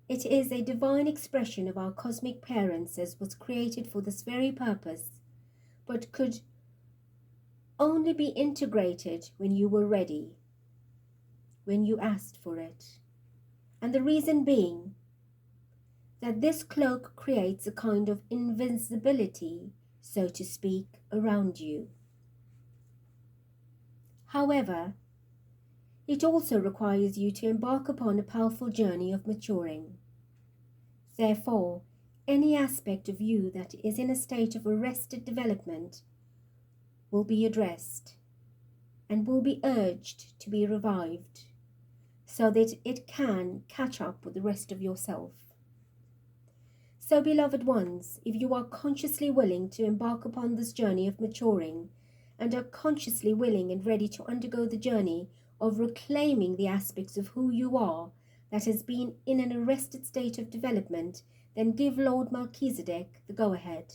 It is a divine expression of our cosmic parents as was created for this very purpose, but could only be integrated when you were ready, when you asked for it. And the reason being that this cloak creates a kind of invincibility, so to speak, around you. However, it also requires you to embark upon a powerful journey of maturing. Therefore, any aspect of you that is in a state of arrested development will be addressed and will be urged to be revived so that it can catch up with the rest of yourself. So, beloved ones, if you are consciously willing to embark upon this journey of maturing and are consciously willing and ready to undergo the journey of reclaiming the aspects of who you are that has been in an arrested state of development, then give Lord Melchizedek the go-ahead.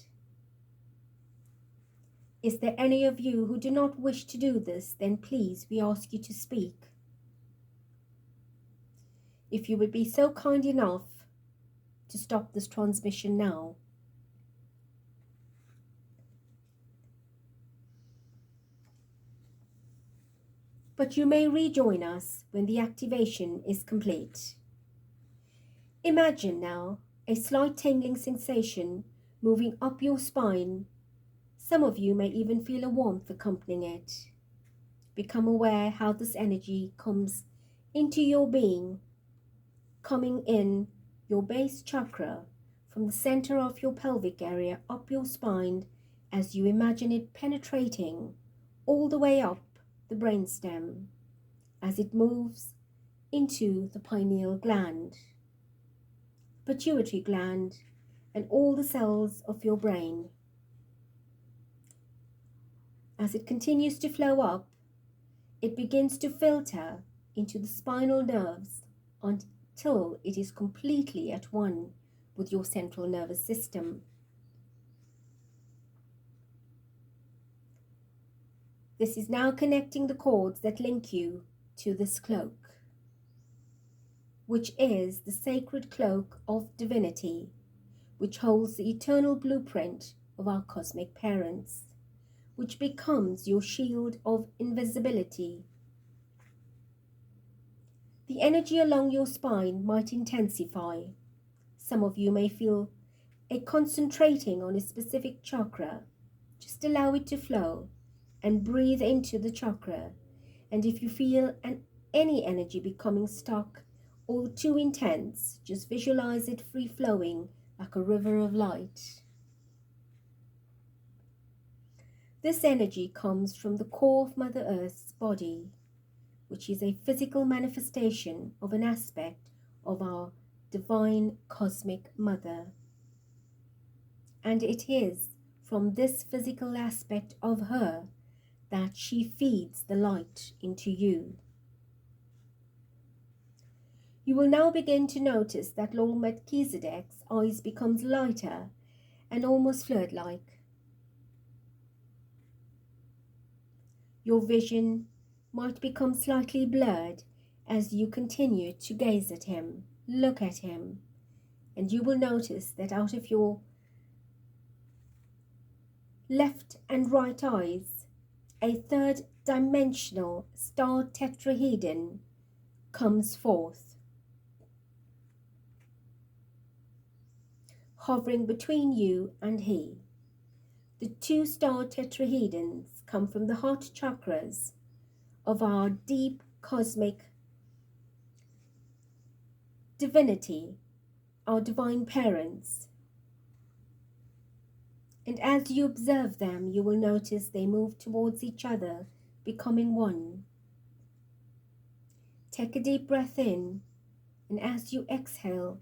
Is there any of you who do not wish to do this, then please we ask you to speak. If you would be so kind enough to stop this transmission now. But you may rejoin us when the activation is complete. Imagine now a slight tingling sensation moving up your spine. Some of you may even feel a warmth accompanying it. Become aware how this energy comes into your being, coming in your base chakra from the center of your pelvic area up your spine as you imagine it penetrating all the way up the brainstem as it moves into the pineal gland, pituitary gland, and all the cells of your brain. As it continues to flow up, it begins to filter into the spinal nerves until it is completely at one with your central nervous system. This is now connecting the cords that link you to this cloak, which is the sacred cloak of divinity, which holds the eternal blueprint of our cosmic parents, which becomes your shield of invisibility. The energy along your spine might intensify. Some of you may feel a concentrating on a specific chakra. Just allow it to flow and breathe into the chakra. And if you feel any energy becoming stuck or too intense, just visualize it free-flowing like a river of light. This energy comes from the core of Mother Earth's body, which is a physical manifestation of an aspect of our divine cosmic mother. And it is from this physical aspect of her that she feeds the light into you. You will now begin to notice that Lord Melchizedek's eyes becomes lighter and almost fluid-like. Your vision might become slightly blurred as you continue to gaze at him, look at him, and you will notice that out of your left and right eyes, a third dimensional star tetrahedron comes forth, hovering between you and he. The two star tetrahedrons come from the heart chakras of our deep cosmic divinity, our divine parents. And as you observe them, you will notice they move towards each other, becoming one. Take a deep breath in, and as you exhale,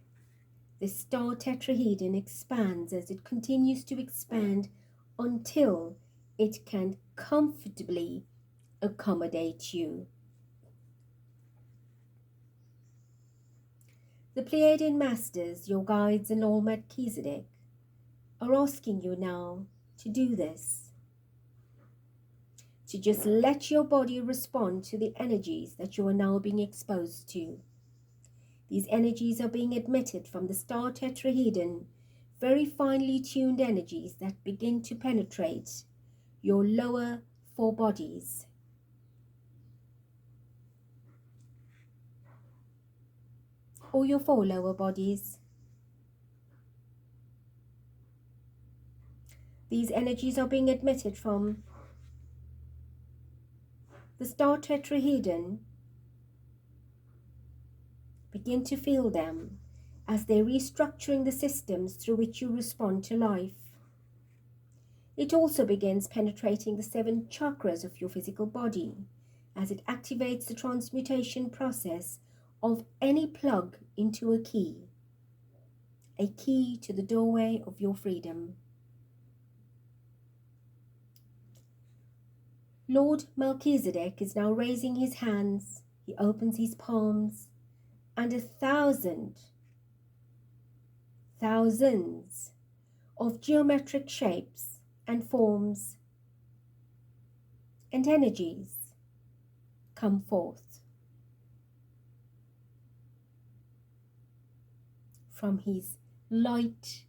this star tetrahedron expands as it continues to expand until it can comfortably accommodate you. The Pleiadian Masters, your guides and all Melchizedek, are asking you now to do this. To just let your body respond to the energies that you are now being exposed to. These energies are being emitted from the star tetrahedron, very finely tuned energies that begin to penetrate your lower four bodies. Or your four lower bodies. These energies are being emitted from the star tetrahedron. Begin to feel them as they're restructuring the systems through which you respond to life. It also begins penetrating the 7 chakras of your physical body as it activates the transmutation process of any plug into a key to the doorway of your freedom. Lord Melchizedek is now raising his hands. He opens his palms, and thousands of geometric shapes and forms and energies come forth from his light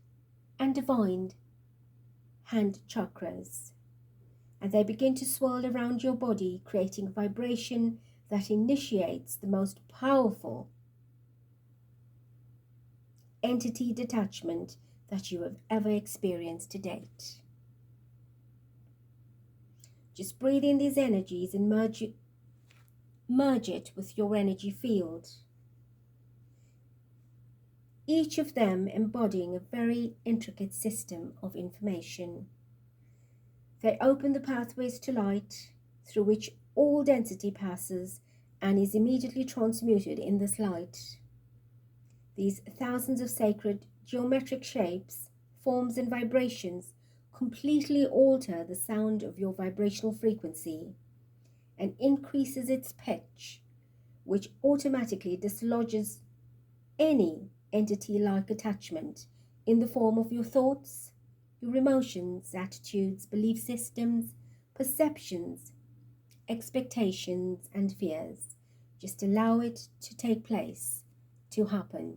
and divine hand chakras, and they begin to swirl around your body, creating a vibration that initiates the most powerful entity detachment that you have ever experienced to date. Just breathe in these energies and merge it with your energy field. Each of them embodying a very intricate system of information. They open the pathways to light through which all density passes and is immediately transmuted in this light. These thousands of sacred geometric shapes, forms and vibrations completely alter the sound of your vibrational frequency and increases its pitch, which automatically dislodges any entity-like attachment in the form of your thoughts, your emotions, attitudes, belief systems, perceptions, expectations and fears. Just allow it to take place, to happen.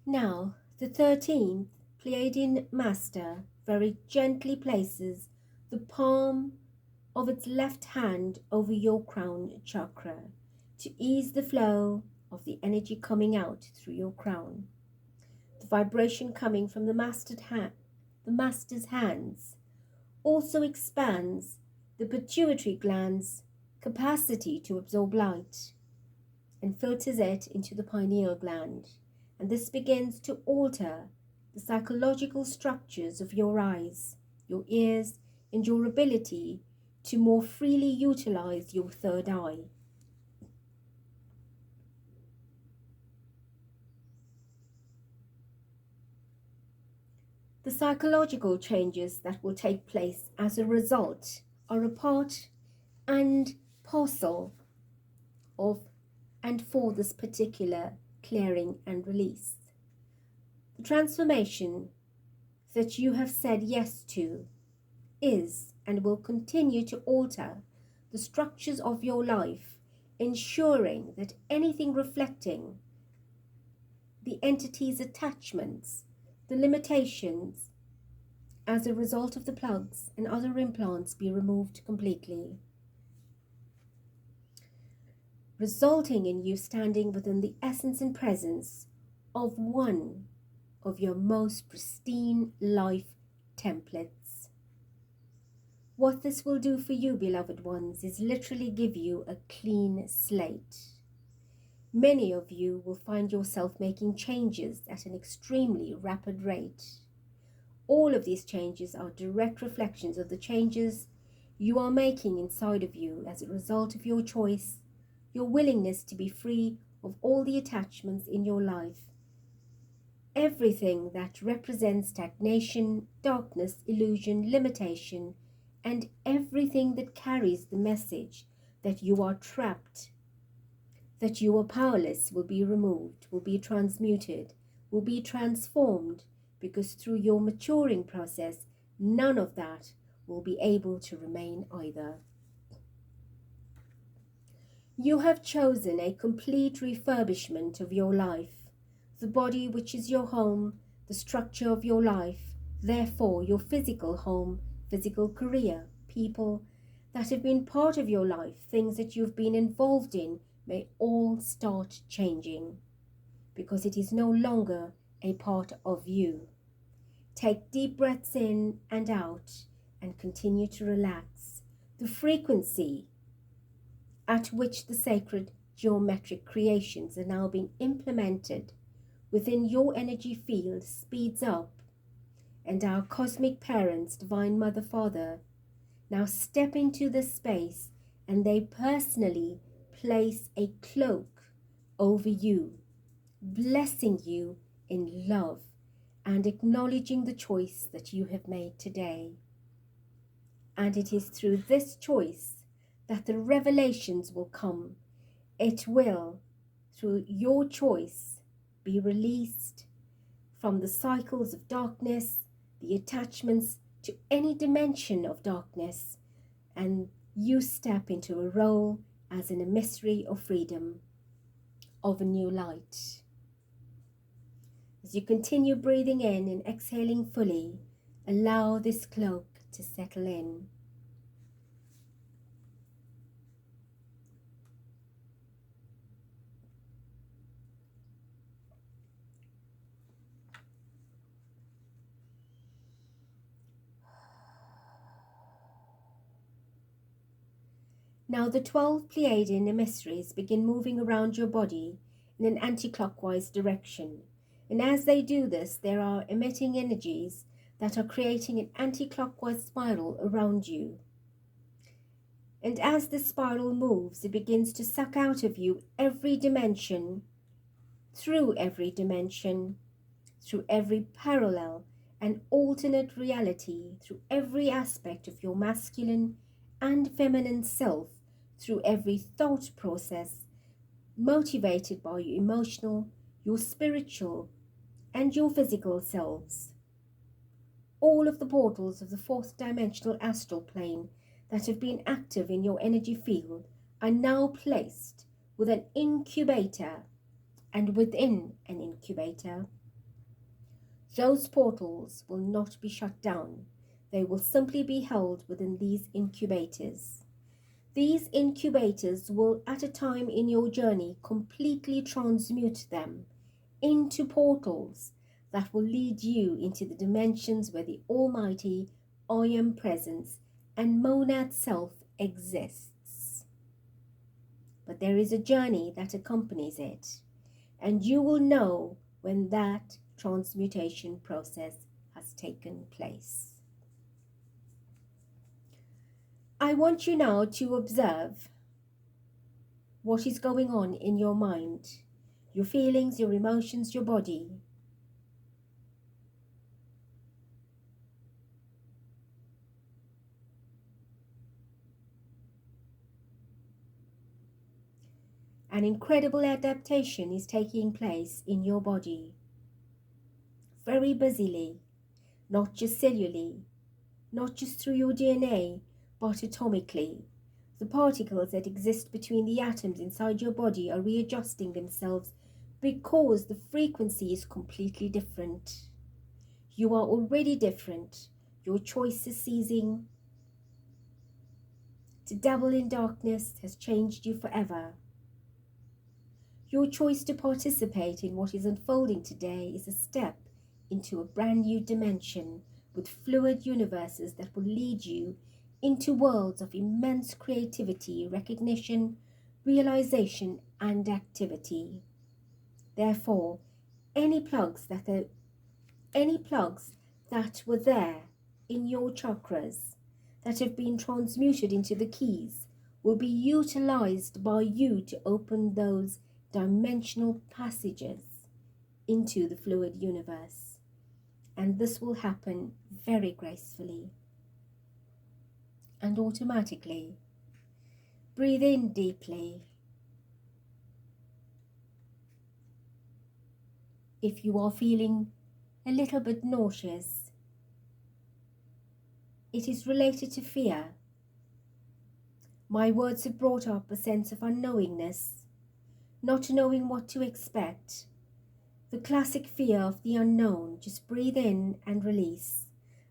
Now, the 13th Pleiadian Master very gently places the palm of its left hand over your crown chakra to ease the flow of the energy coming out through your crown. The vibration coming from the master's hands also expands the pituitary gland's capacity to absorb light and filters it into the pineal gland. And this begins to alter the psychological structures of your eyes, your ears, and your ability to more freely utilize your third eye. The psychological changes that will take place as a result are a part and parcel of and for this particular clearing and release. transformation that you have said yes to is and will continue to alter the structures of your life, ensuring that anything reflecting the entity's attachments, the limitations as a result of the plugs and other implants be removed completely, resulting in you standing within the essence and presence of one of your most pristine life templates. What this will do for you, beloved ones, is literally give you a clean slate. Many of you will find yourself making changes at an extremely rapid rate. All of these changes are direct reflections of the changes you are making inside of you as a result of your choice, your willingness to be free of all the attachments in your life. Everything that represents stagnation, darkness, illusion, limitation, and everything that carries the message that you are trapped, that you are powerless, will be removed, will be transmuted, will be transformed, because through your maturing process, none of that will be able to remain either. You have chosen a complete refurbishment of your life, the body which is your home, the structure of your life, therefore your physical home, physical career, people that have been part of your life, things that you've been involved in, may all start changing, because it is no longer a part of you. Take deep breaths in and out and continue to relax. The frequency at which the sacred geometric creations are now being implemented within your energy field speeds up, and our cosmic parents, Divine Mother, Father, now step into this space and they personally place a cloak over you, blessing you in love and acknowledging the choice that you have made today. And it is through this choice that the revelations will come. It will, through your choice, be released from the cycles of darkness, the attachments to any dimension of darkness, and you step into a role as an emissary of freedom, of a new light. As you continue breathing in and exhaling fully, allow this cloak to settle in. Now the 12 Pleiadian emissaries begin moving around your body in an anti-clockwise direction. And as they do this, there are emitting energies that are creating an anti-clockwise spiral around you. And as the spiral moves, it begins to suck out of you every dimension, through every dimension, through every parallel and alternate reality, through every aspect of your masculine and feminine self, through every thought process, motivated by your emotional, your spiritual, and your physical selves. All of the portals of the fourth dimensional astral plane that have been active in your energy field are now placed with an incubator, and within an incubator, those portals will not be shut down. They will simply be held within these incubators. These incubators will, at a time in your journey, completely transmute them into portals that will lead you into the dimensions where the Almighty I Am Presence and Monad Self exists. But there is a journey that accompanies it, and you will know when that transmutation process has taken place. I want you now to observe what is going on in your mind, your feelings, your emotions, your body. An incredible adaptation is taking place in your body. very busily, not just cellularly, not just through your DNA, but atomically. The particles that exist between the atoms inside your body are readjusting themselves because the frequency is completely different. You are already different. Your choice is ceasing. To dabble in darkness has changed you forever. Your choice to participate in what is unfolding today is a step into a brand new dimension with fluid universes that will lead you into worlds of immense creativity, recognition, realization, and activity. Therefore, any plugs that were there in your chakras that have been transmuted into the keys will be utilized by you to open those dimensional passages into the fluid universe. And this will happen very gracefully and automatically. Breathe in deeply. If you are feeling a little bit nauseous, it is related to fear. My words have brought up a sense of unknowingness, not knowing what to expect. The classic fear of the unknown. Just breathe in and release.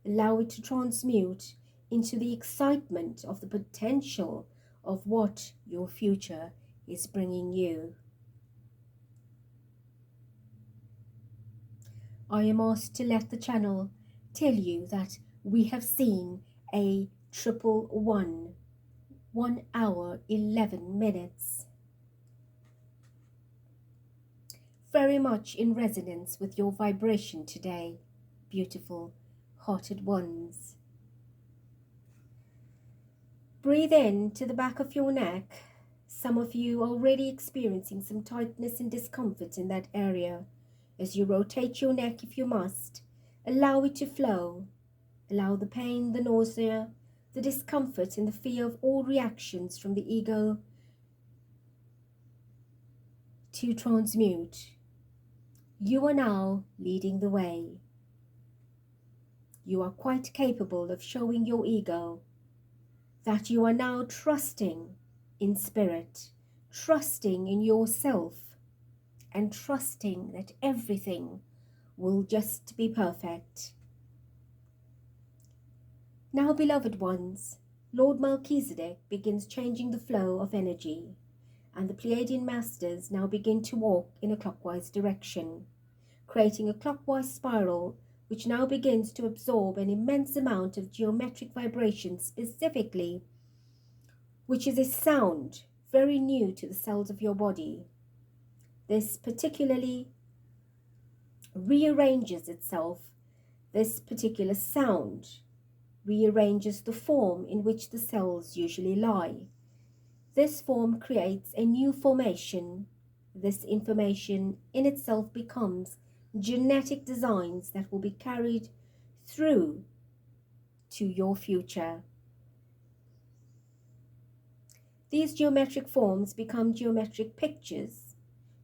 Allow it to transmute into the excitement of the potential of what your future is bringing you. I am asked to let the channel tell you that we have seen a 111, 1 hour 11 minutes. Very much in resonance with your vibration today, beautiful hearted ones. Breathe in to the back of your neck. Some of you are already experiencing some tightness and discomfort in that area. As you rotate your neck if you must, allow it to flow. Allow the pain, the nausea, the discomfort and the fear of all reactions from the ego to transmute. You are now leading the way. You are quite capable of showing your ego that you are now trusting in spirit, trusting in yourself, and trusting that everything will just be perfect. Now, beloved ones, Lord Melchizedek begins changing the flow of energy, and the Pleiadian masters now begin to walk in a clockwise direction, creating a clockwise spiral which now begins to absorb an immense amount of geometric vibration specifically, which is a sound very new to the cells of your body. This particularly rearranges itself. This particular sound rearranges the form in which the cells usually lie. This form creates a new formation. This information in itself becomes genetic designs that will be carried through to your future. These geometric forms become geometric pictures,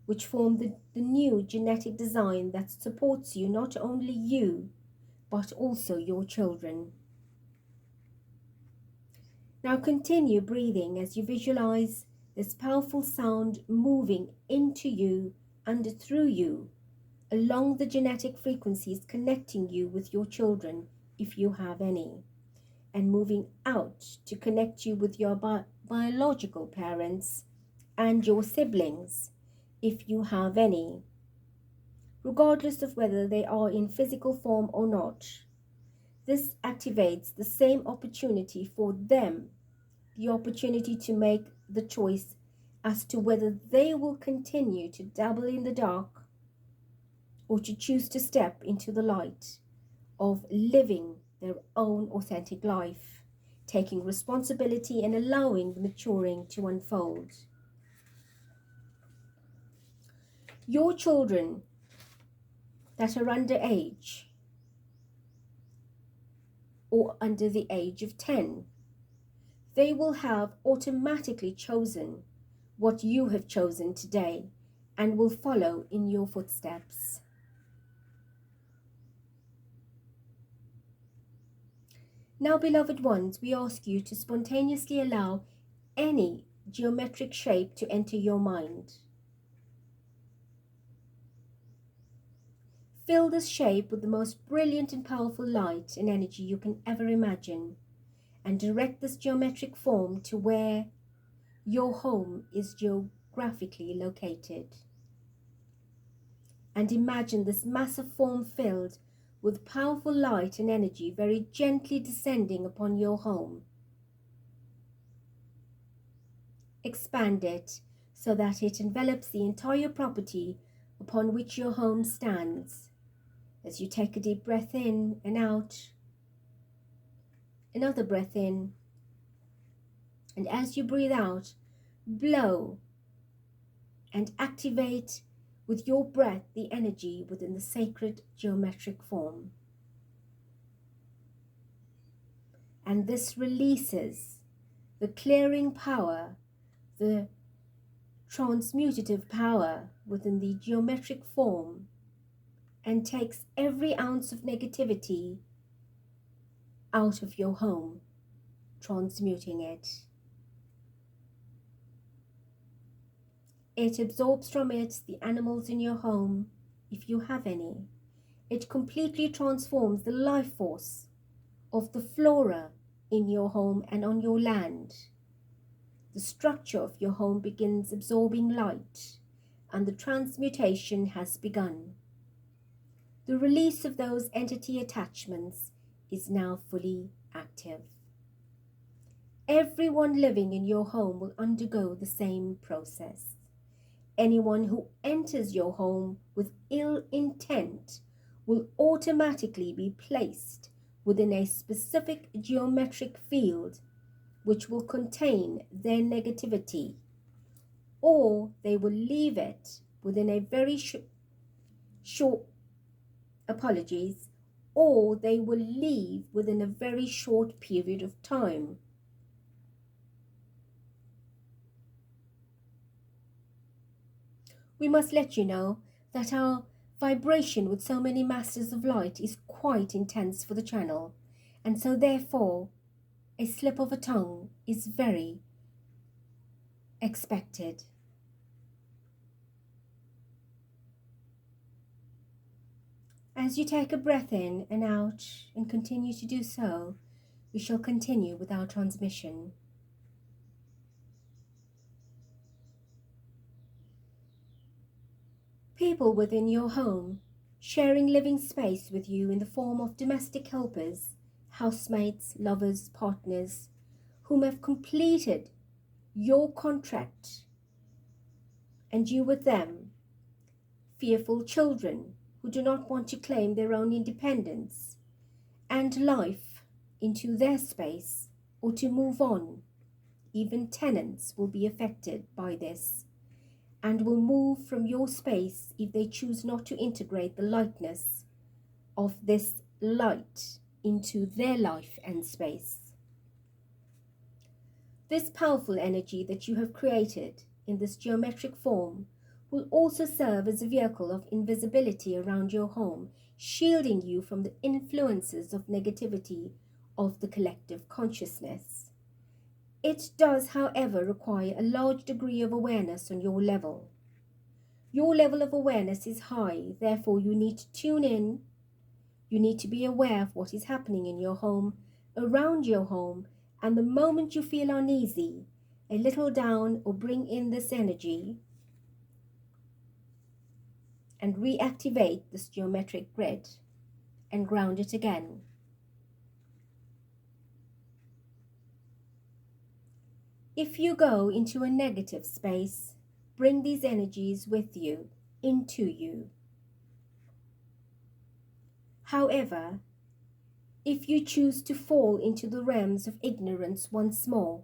which form the new genetic design that supports you, not only you, but also your children. Now continue breathing as you visualize this powerful sound moving into you and through you, along the genetic frequencies connecting you with your children, if you have any, and moving out to connect you with your biological parents and your siblings, if you have any, regardless of whether they are in physical form or not. This activates the same opportunity for them, the opportunity to make the choice as to whether they will continue to dabble in the dark or to choose to step into the light of living their own authentic life, taking responsibility and allowing the maturing to unfold. Your children that are underage or under the age of 10, they will have automatically chosen what you have chosen today and will follow in your footsteps. Now, beloved ones, we ask you to spontaneously allow any geometric shape to enter your mind. Fill this shape with the most brilliant and powerful light and energy you can ever imagine, and direct this geometric form to where your home is geographically located. And imagine this massive form filled with powerful light and energy very gently descending upon your home. Expand it so that it envelops the entire property upon which your home stands. As you take a deep breath in and out, another breath in, and as you breathe out, blow and activate with your breath the energy within the sacred geometric form. And this releases the clearing power, the transmutative power within the geometric form, and takes every ounce of negativity out of your home, transmuting it. It absorbs from it the animals in your home, if you have any. It completely transforms the life force of the flora in your home and on your land. The structure of your home begins absorbing light, and the transmutation has begun. The release of those entity attachments is now fully active. Everyone living in your home will undergo the same process. Anyone who enters your home with ill intent will automatically be placed within a specific geometric field which will contain their negativity, or they will leave it within a very short or they will leave within a very short period of time. We must let you know that our vibration with so many masters of light is quite intense for the channel, and so therefore a slip of a tongue is very expected. As you take a breath in and out and continue to do so, we shall continue with our transmission. People within your home, sharing living space with you in the form of domestic helpers, housemates, lovers, partners, whom have completed your contract, and you with them, fearful children who do not want to claim their own independence and life into their space or to move on. Even tenants will be affected by this and will move from your space if they choose not to integrate the lightness of this light into their life and space. This powerful energy that you have created in this geometric form will also serve as a vehicle of invisibility around your home, shielding you from the influences of negativity of the collective consciousness. It does, however, require a large degree of awareness on your level. Your level of awareness is high, therefore you need to tune in. You need to be aware of what is happening in your home, around your home, and the moment you feel uneasy, a little down, or bring in this energy and reactivate this geometric grid and ground it again. If you go into a negative space, bring these energies with you, into you. However, if you choose to fall into the realms of ignorance once more,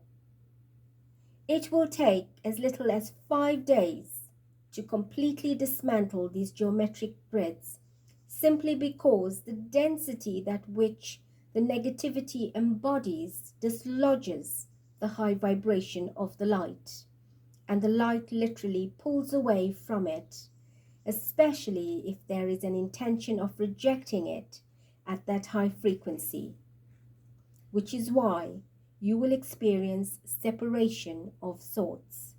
it will take as little as 5 days to completely dismantle these geometric grids, simply because the density that which the negativity embodies dislodges the high vibration of the light, and the light literally pulls away from it, especially if there is an intention of rejecting it at that high frequency, which is why you will experience separation of sorts.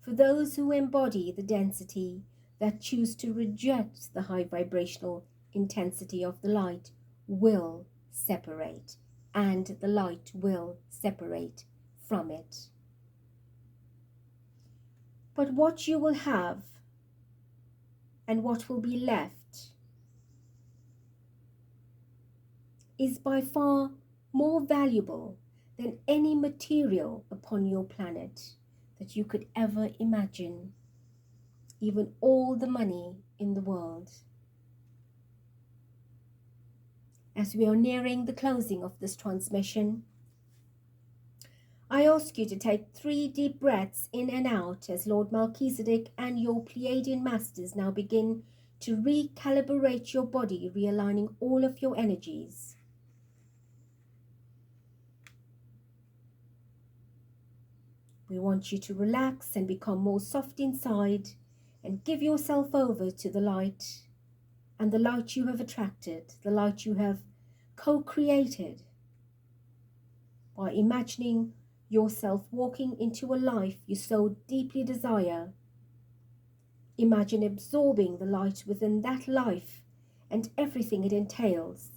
For those who embody the density that choose to reject the high vibrational intensity of the light will separate, and the light will separate from it. But what you will have and what will be left is by far more valuable than any material upon your planet that you could ever imagine, even all the money in the world. As we are nearing the closing of this transmission, I ask you to take 3 deep breaths in and out as Lord Melchizedek and your Pleiadian masters now begin to recalibrate your body, realigning all of your energies. We want you to relax and become more soft inside and give yourself over to the light, and the light you have attracted, the light you have co-created by imagining yourself walking into a life you so deeply desire. Imagine absorbing the light within that life and everything it entails,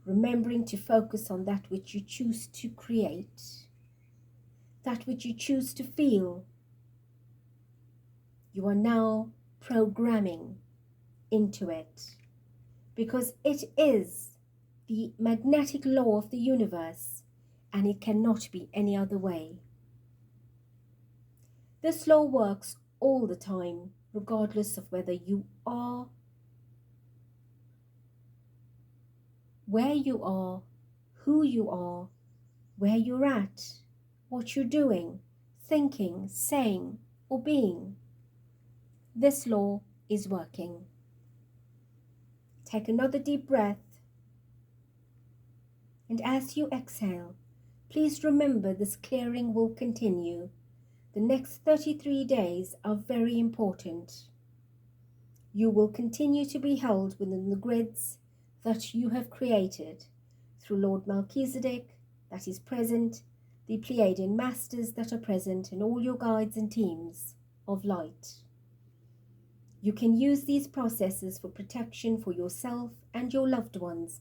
remembering to focus on that which you choose to create, that which you choose to feel. You are now programming into it, because it is the magnetic law of the universe, and it cannot be any other way. This law works all the time, regardless of whether you are, where you are, who you are, where you're at, what you're doing, thinking, saying, or being. This law is working. Take another deep breath, and as you exhale, please remember this clearing will continue. The next 33 days are very important. You will continue to be held within the grids that you have created through Lord Melchizedek that is present, the Pleiadian masters that are present, and all your guides and teams of light. You can use these processes for protection for yourself and your loved ones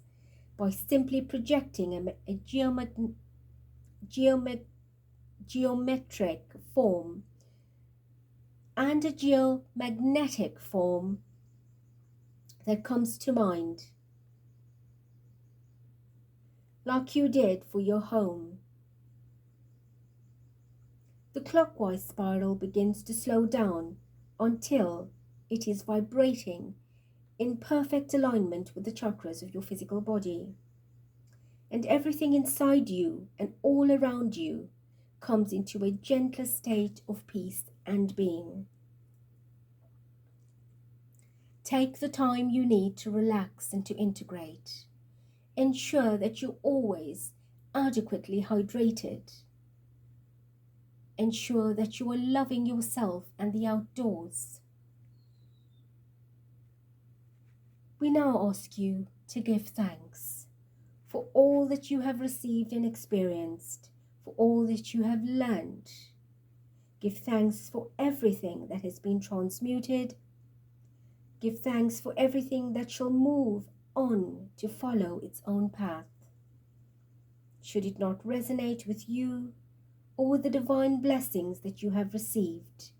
by simply projecting a geometric form and a geomagnetic form that comes to mind, like you did for your home. The clockwise spiral begins to slow down until it is vibrating in perfect alignment with the chakras of your physical body. And everything inside you and all around you comes into a gentler state of peace and being. Take the time you need to relax and to integrate. Ensure that you're always adequately hydrated. Ensure that you are loving yourself and the outdoors. We now ask you to give thanks for all that you have received and experienced, for all that you have learned. Give thanks for everything that has been transmuted. Give thanks for everything that shall move on to follow its own path. Should it not resonate with you or with the divine blessings that you have received,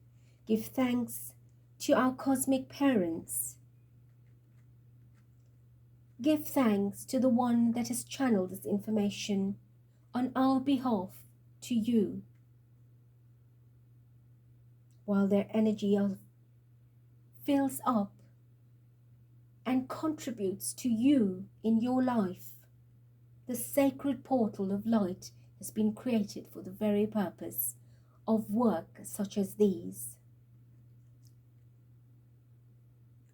give thanks to our cosmic parents. Give thanks to the one that has channeled this information on our behalf to you, while their energy fills up and contributes to you in your life. The sacred portal of light has been created for the very purpose of work such as these.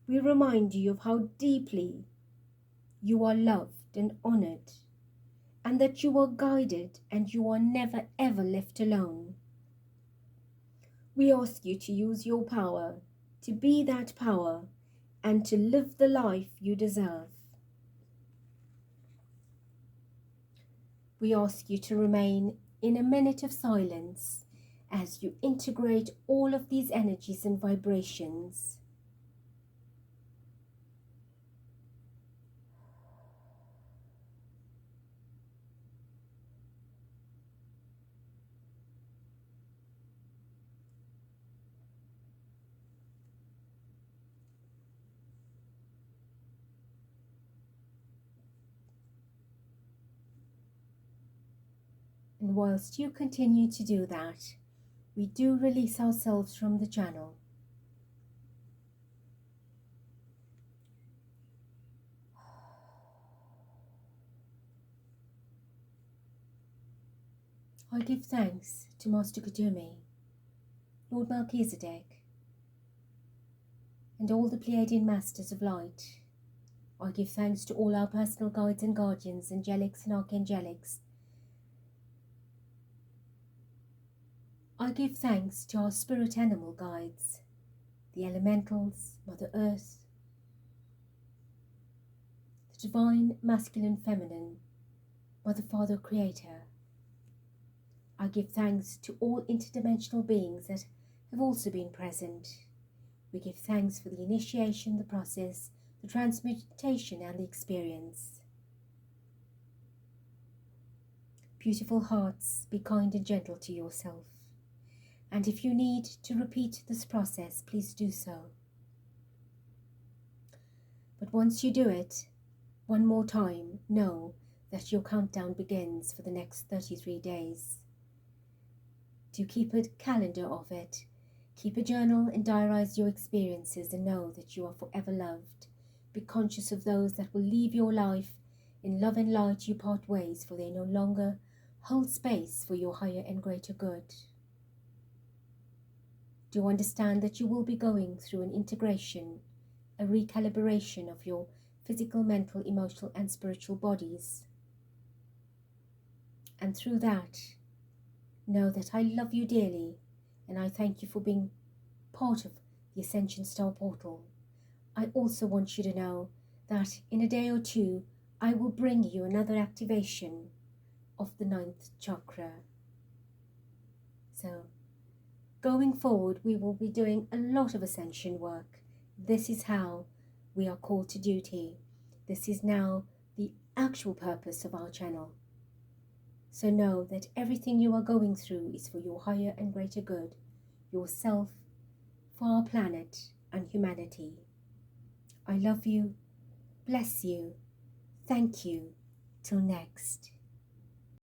We remind you of how deeply you are loved and honored, and that you are guided and you are never ever left alone. We ask you to use your power, to be that power, and to live the life you deserve. we ask you to remain in a minute of silence as you integrate all of these energies and vibrations. And whilst you continue to do that, we do release ourselves from the channel. I give thanks to Master Kudumi, Lord Melchizedek, and all the Pleiadian Masters of Light. I give thanks to all our personal guides and guardians, angelics and archangelics. I give thanks to our spirit animal guides, the elementals, Mother Earth, the divine masculine feminine, Mother Father Creator. I give thanks to all interdimensional beings that have also been present. We give thanks for the initiation, the process, the transmutation and the experience. Beautiful hearts, be kind and gentle to yourself. And if you need to repeat this process, please do so. But once you do it, one more time, know that your countdown begins for the next 33 days. Do keep a calendar of it. Keep a journal and diarize your experiences and know that you are forever loved. Be conscious of those that will leave your life. In love and light you part ways, for they no longer hold space for your higher and greater good. Do understand that you will be going through an integration, a recalibration of your physical, mental, emotional and spiritual bodies. And through that, know that I love you dearly and I thank you for being part of the Ascension Star Portal. I also want you to know that in a day or two, I will bring you another activation of the 9th chakra. So, going forward, we will be doing a lot of ascension work. This is how we are called to duty. This is now the actual purpose of our channel. So know that everything you are going through is for your higher and greater good, yourself, for our planet and humanity. I love you, bless you, thank you, till next.